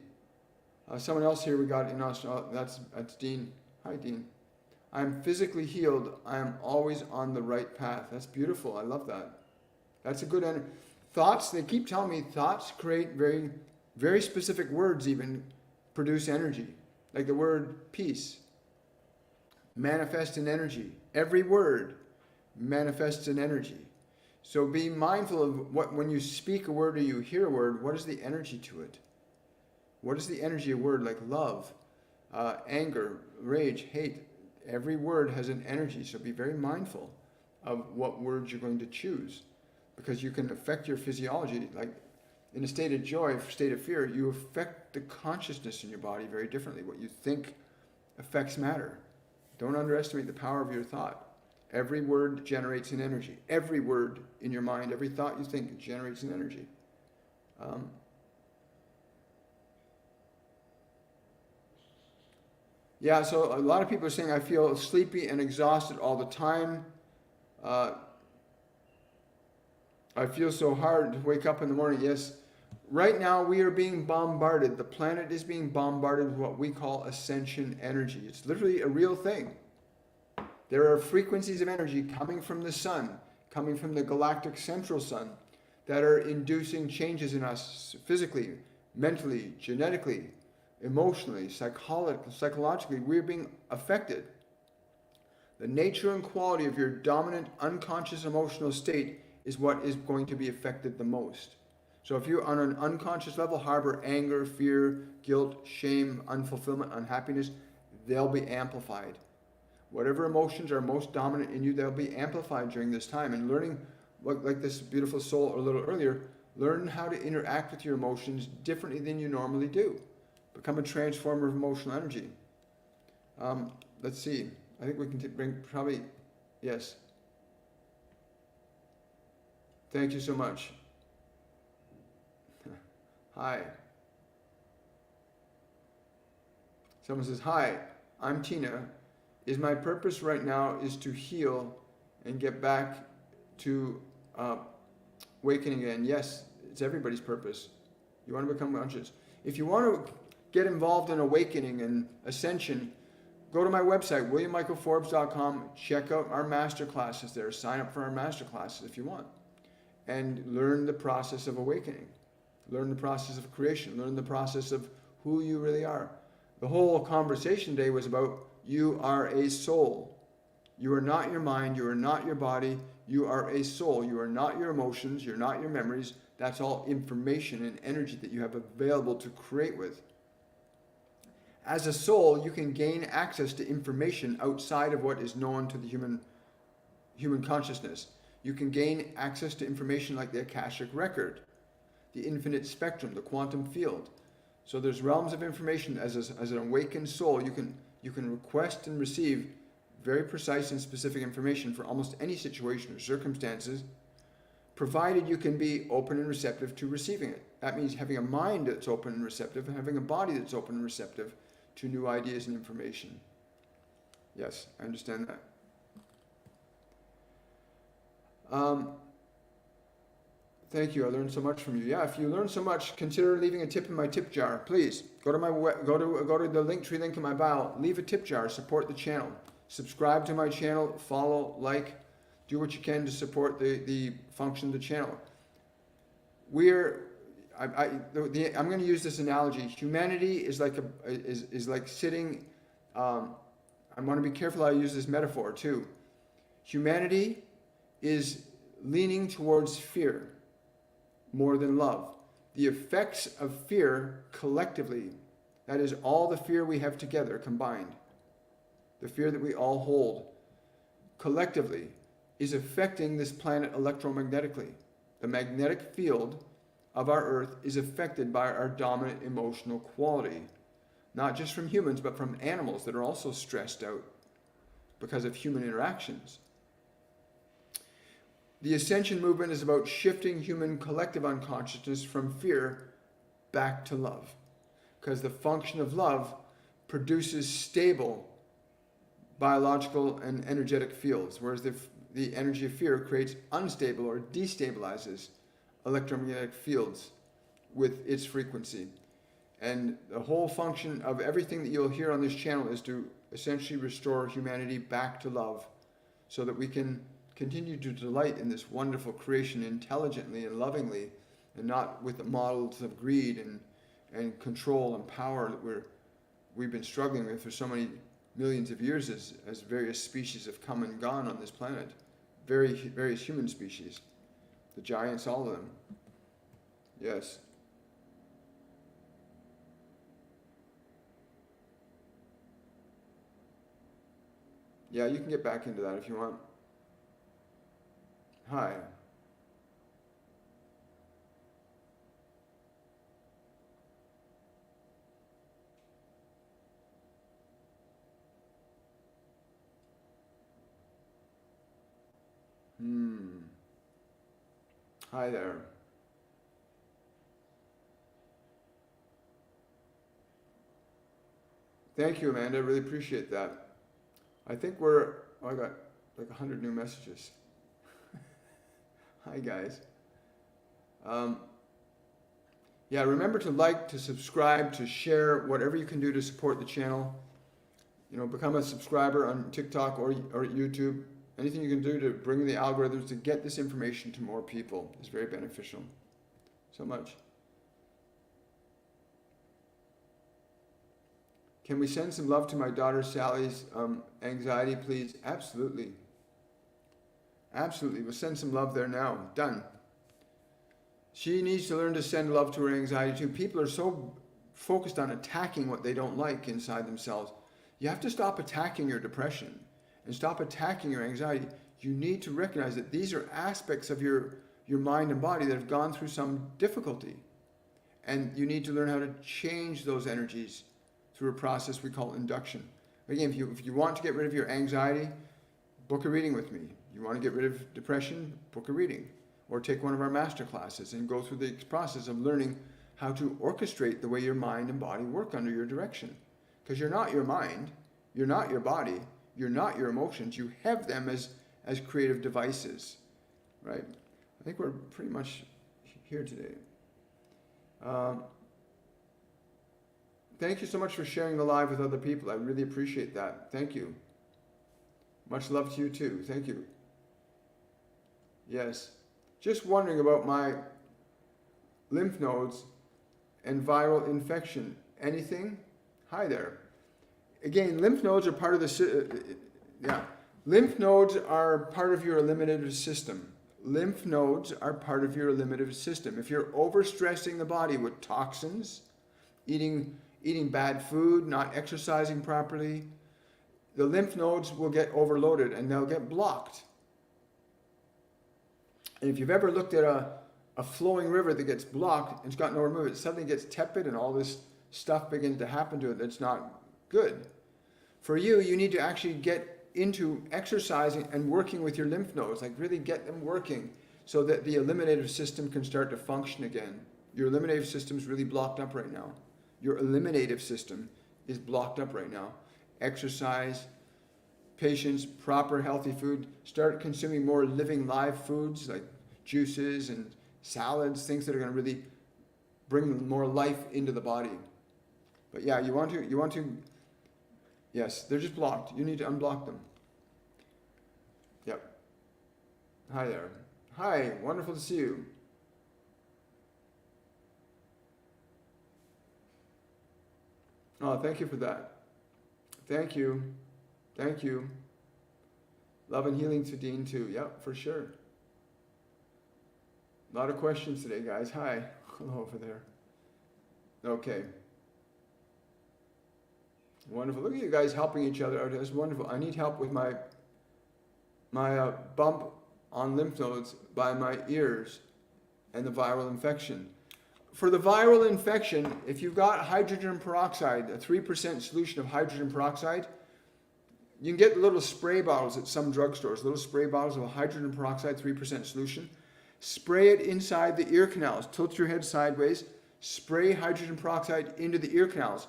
Someone else here we got in Australia, that's Dean. Hi, Dean. I'm physically healed. I am always on the right path. That's beautiful. I love that. That's a good energy. Thoughts, they keep telling me thoughts create very, very specific words even produce energy. Like the word peace. Manifest in energy. Every word manifests in energy. So be mindful of what, when you speak a word or you hear a word, what is the energy to it? What is the energy of a word like love, anger, rage, hate? Every word has an energy, so be very mindful of what words you're going to choose. Because you can affect your physiology, like in a state of joy, state of fear, you affect the consciousness in your body very differently. What you think affects matter. Don't underestimate the power of your thought. Every word generates an energy. Every word in your mind, every thought you think generates an energy. Yeah, so a lot of people are saying, I feel sleepy and exhausted all the time. I feel so hard to wake up in the morning. Yes, right now we are being bombarded. The planet is being bombarded with what we call ascension energy. It's literally a real thing. There are frequencies of energy coming from the sun, coming from the galactic central sun, that are inducing changes in us physically, mentally, genetically, emotionally, psychologically. We're being affected. The nature and quality of your dominant unconscious emotional state is what is going to be affected the most. So if you on an unconscious level harbor anger, fear, guilt, shame, unfulfillment, unhappiness, they'll be amplified. Whatever emotions are most dominant in you, they'll be amplified during this time. And learning, like this beautiful soul a little earlier, learn how to interact with your emotions differently than you normally do. Become a transformer of emotional energy. Let's see. I think we can bring probably, yes. Thank you so much. Hi. Someone says, hi, I'm Tina. Is my purpose right now is to heal and get back to awakening again? Yes, it's everybody's purpose. You want to become conscious. If you want to get involved in awakening and ascension, go to my website, williammichaelforbes.com. Check out our master classes there. Sign up for our master classes if you want. And learn the process of awakening. Learn the process of creation. Learn the process of who you really are. The whole conversation today was about you are a soul. You are not your mind. You are not your body. You are a soul. You are not your emotions. You're not your memories. That's all information and energy that you have available to create with. As a soul, you can gain access to information outside of what is known to the human consciousness. You can gain access to information like the Akashic record, the infinite spectrum, the quantum field. So there's realms of information. As an awakened soul, you can request and receive very precise and specific information for almost any situation or circumstances. provided you can be open and receptive to receiving it. That means having a mind that's open and receptive, and having a body that's open and receptive to new ideas and information. Yes, I understand that. Thank you. I learned so much from you. Yeah, if you learned so much, consider leaving a tip in my tip jar. Please go to the Linktree link in my bio. Leave a tip jar. Support the channel. Subscribe to my channel. Follow, like, do what you can to support the function of the channel. I'm going to use this analogy. Humanity is like sitting. I want to be careful how I use this metaphor too. Humanity is leaning towards fear more than love. The effects of fear collectively, that is all the fear we have together combined, the fear that we all hold collectively, is affecting this planet electromagnetically. The magnetic field of our Earth is affected by our dominant emotional quality, not just from humans, but from animals that are also stressed out because of human interactions. The Ascension movement is about shifting human collective unconsciousness from fear back to love, because the function of love produces stable biological and energetic fields, whereas the energy of fear creates unstable or destabilizes electromagnetic fields with its frequency. And the whole function of everything that you'll hear on this channel is to essentially restore humanity back to love, so that we can continue to delight in this wonderful creation intelligently and lovingly, and not with the models of greed and control and power that we've been struggling with for so many millions of years as various species have come and gone on this planet. Various human species. The giants, all of them. Yes. Yeah, you can get back into that if you want. Hi. Hi there. Thank you, Amanda. I really appreciate that. I think I got like 100 new messages. Hi, guys. Yeah, remember to like, to subscribe, to share, whatever you can do to support the channel. Become a subscriber on TikTok or YouTube. Anything you can do to bring the algorithms to get this information to more people is very beneficial. So much. Can we send some love to my daughter Sally's anxiety, please? Absolutely. Absolutely. We'll send some love there now. Done. She needs to learn to send love to her anxiety too. People are so focused on attacking what they don't like inside themselves. You have to stop attacking your depression and stop attacking your anxiety. You need to recognize that these are aspects of your mind and body that have gone through some difficulty. And you need to learn how to change those energies through a process we call induction. Again, if you want to get rid of your anxiety, book a reading with me. You want to get rid of depression, book a reading. Or take one of our master classes and go through the process of learning how to orchestrate the way your mind and body work under your direction. Because you're not your mind, you're not your body, you're not your emotions. You have them as creative devices, right? I think we're pretty much here today. Thank you so much for sharing the live with other people. I really appreciate that. Thank you. Much love to you too. Thank you. Yes. Just wondering about my lymph nodes and viral infection. Anything? Hi there. Again, lymph nodes are part of lymph nodes are part of your eliminative system. Lymph nodes are part of your eliminative system. If you're overstressing the body with toxins, eating bad food, not exercising properly, the lymph nodes will get overloaded and they'll get blocked. And if you've ever looked at a flowing river that gets blocked and it's got nowhere to move, it suddenly gets tepid and all this stuff begins to happen to it that's not good. For you, you need to actually get into exercising and working with your lymph nodes, like really get them working so that the eliminative system can start to function again. Your eliminative system is really blocked up right now. Your eliminative system is blocked up right now. Exercise, patience, proper healthy food. Start consuming more living live foods like juices and salads, things that are going to really bring more life into the body. But yeah, you want to, yes, they're just blocked. You need to unblock them. Yep. Hi there. Hi, wonderful to see you. Oh, thank you for that. Thank you. Thank you. Love and healing to Dean too. Yep, for sure. A lot of questions today, guys. Hi. Hello over there. Okay. Wonderful. Look at you guys helping each other out. That's wonderful. I need help with my bump on lymph nodes by my ears and the viral infection. For the viral infection, if you've got hydrogen peroxide, a 3% solution of hydrogen peroxide, you can get little spray bottles at some drugstores, little spray bottles of hydrogen peroxide, 3% solution. Spray it inside the ear canals. Tilt your head sideways. Spray hydrogen peroxide into the ear canals.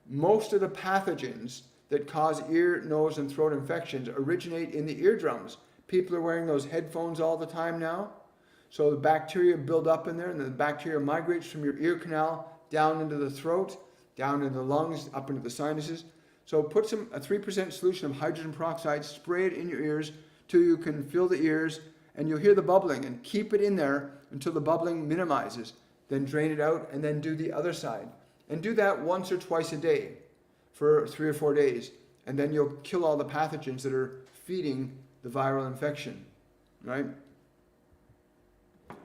Most of the pathogens that cause ear, nose, and throat infections originate in the eardrums. People are wearing those headphones all the time now. So the bacteria build up in there, and the bacteria migrates from your ear canal down into the throat, down into the lungs, up into the sinuses. So put a 3% solution of hydrogen peroxide, spray it in your ears till you can feel the ears, and you'll hear the bubbling, and keep it in there until the bubbling minimizes. Then drain it out, and then do the other side. And do that once or twice a day for 3 or 4 days. And then you'll kill all the pathogens that are feeding the viral infection, right?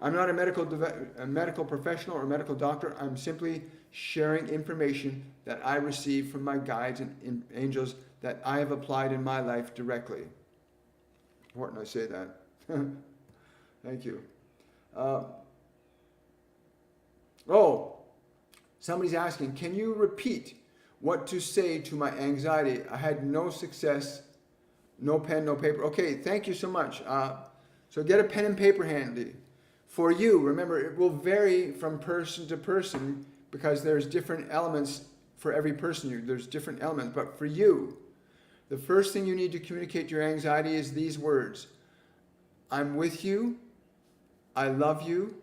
I'm not a medical professional or a medical doctor. I'm simply sharing information that I receive from my guides and angels that I have applied in my life directly. Important I say that. Thank you. Somebody's asking, can you repeat what to say to my anxiety? I had no success, no pen, no paper. Okay, thank you so much. So get a pen and paper handy. For you, remember, it will vary from person to person because there's different elements for every person. There's different elements. But for you, the first thing you need to communicate to your anxiety is these words. I'm with you. I love you.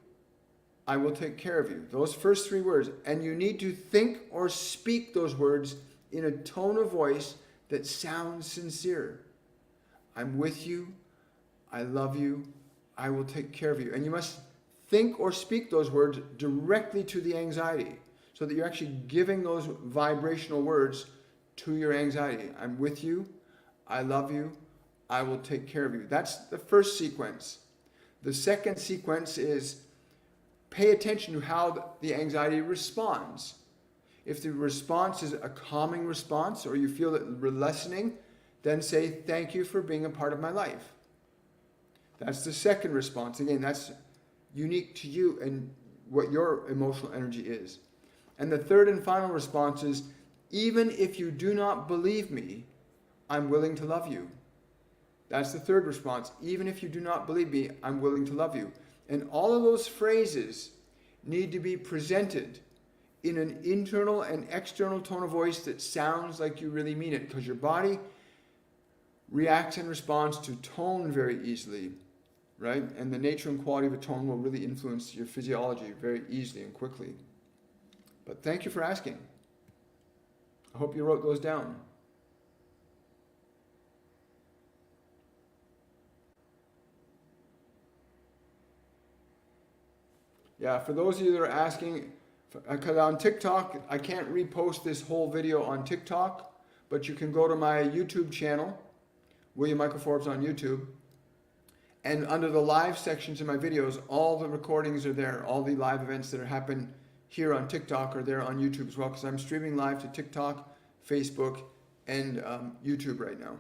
I will take care of you. Those first 3 words. And you need to think or speak those words in a tone of voice that sounds sincere. I'm with you. I love you. I will take care of you. And you must think or speak those words directly to the anxiety so that you're actually giving those vibrational words to your anxiety. I'm with you. I love you. I will take care of you. That's the first sequence. The second sequence is pay attention to how the anxiety responds. If the response is a calming response or you feel that we're lessening, then say, thank you for being a part of my life. That's the second response. Again, that's unique to you and what your emotional energy is. And the third and final response is, even if you do not believe me, I'm willing to love you. That's the third response. Even if you do not believe me, I'm willing to love you. And all of those phrases need to be presented in an internal and external tone of voice that sounds like you really mean it, because your body reacts and responds to tone very easily, right? And the nature and quality of a tone will really influence your physiology very easily and quickly. But thank you for asking. I hope you wrote those down. Yeah, for those of you that are asking, because on TikTok, I can't repost this whole video on TikTok, but you can go to my YouTube channel, William Michael Forbes on YouTube, and under the live sections of my videos, all the recordings are there. All the live events that are happening here on TikTok are there on YouTube as well, because I'm streaming live to TikTok, Facebook, and YouTube right now.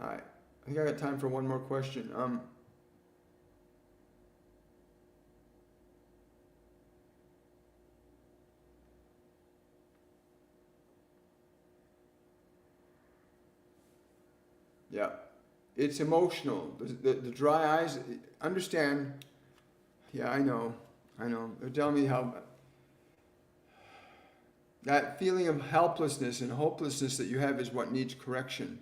Hi. I think I got time for one more question. Yeah. It's emotional. The dry eyes, understand. Yeah, I know. They're telling me how that feeling of helplessness and hopelessness that you have is what needs correction.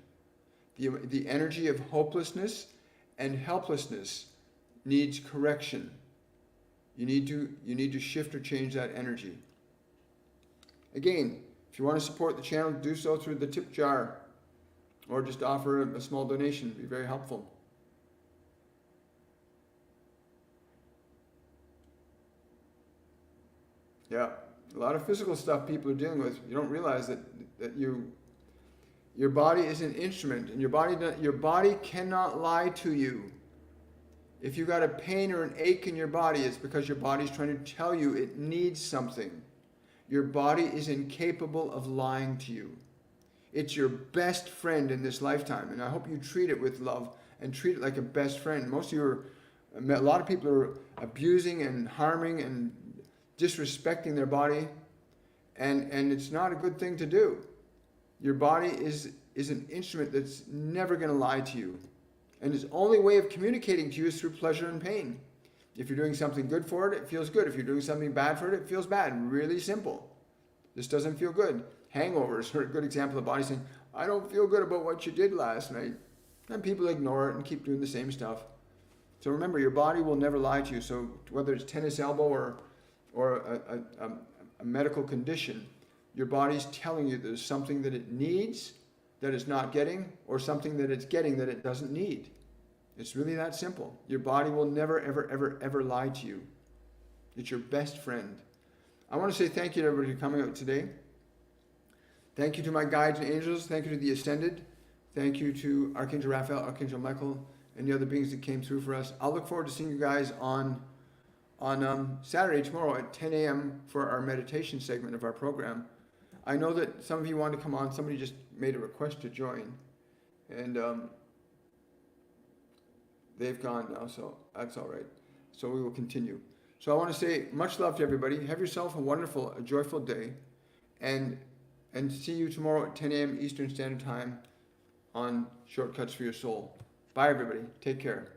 The energy of hopelessness and helplessness needs correction. You need to shift or change that energy. Again, if you want to support the channel, do so through the tip jar, or just offer a small donation. It'd be very helpful. Yeah, a lot of physical stuff people are dealing with. You don't realize that your body is an instrument, and your body cannot lie to you. If you got a pain or an ache in your body, it's because your body's trying to tell you it needs something. Your body is incapable of lying to you. It's your best friend in this lifetime, and I hope you treat it with love and treat it like a best friend. A lot of people are abusing and harming and disrespecting their body, and it's not a good thing to do. Your body is an instrument that's never going to lie to you, and its only way of communicating to you is through pleasure and pain. If you're doing something good for it, it feels good. If you're doing something bad for it, it feels bad. Really simple. This doesn't feel good. Hangovers are a good example of the body saying, I don't feel good about what you did last night. And people ignore it and keep doing the same stuff. So remember, your body will never lie to you. So whether it's tennis elbow or a medical condition, your body's telling you there's something that it needs that it's not getting, or something that it's getting that it doesn't need. It's really that simple. Your body will never, ever, ever, ever lie to you. It's your best friend. I want to say thank you to everybody for coming out today. Thank you to my guides and angels. Thank you to the Ascended. Thank you to Archangel Raphael, Archangel Michael, and the other beings that came through for us. I'll look forward to seeing you guys on Saturday, tomorrow at 10 a.m. for our meditation segment of our program. I know that some of you want to come on. Somebody just made a request to join, and they've gone now, so that's all right. So we will continue. So I want to say much love to everybody. Have yourself a joyful day, and see you tomorrow at 10 a.m. Eastern Standard Time on Shortcuts for Your Soul. Bye, everybody. Take care.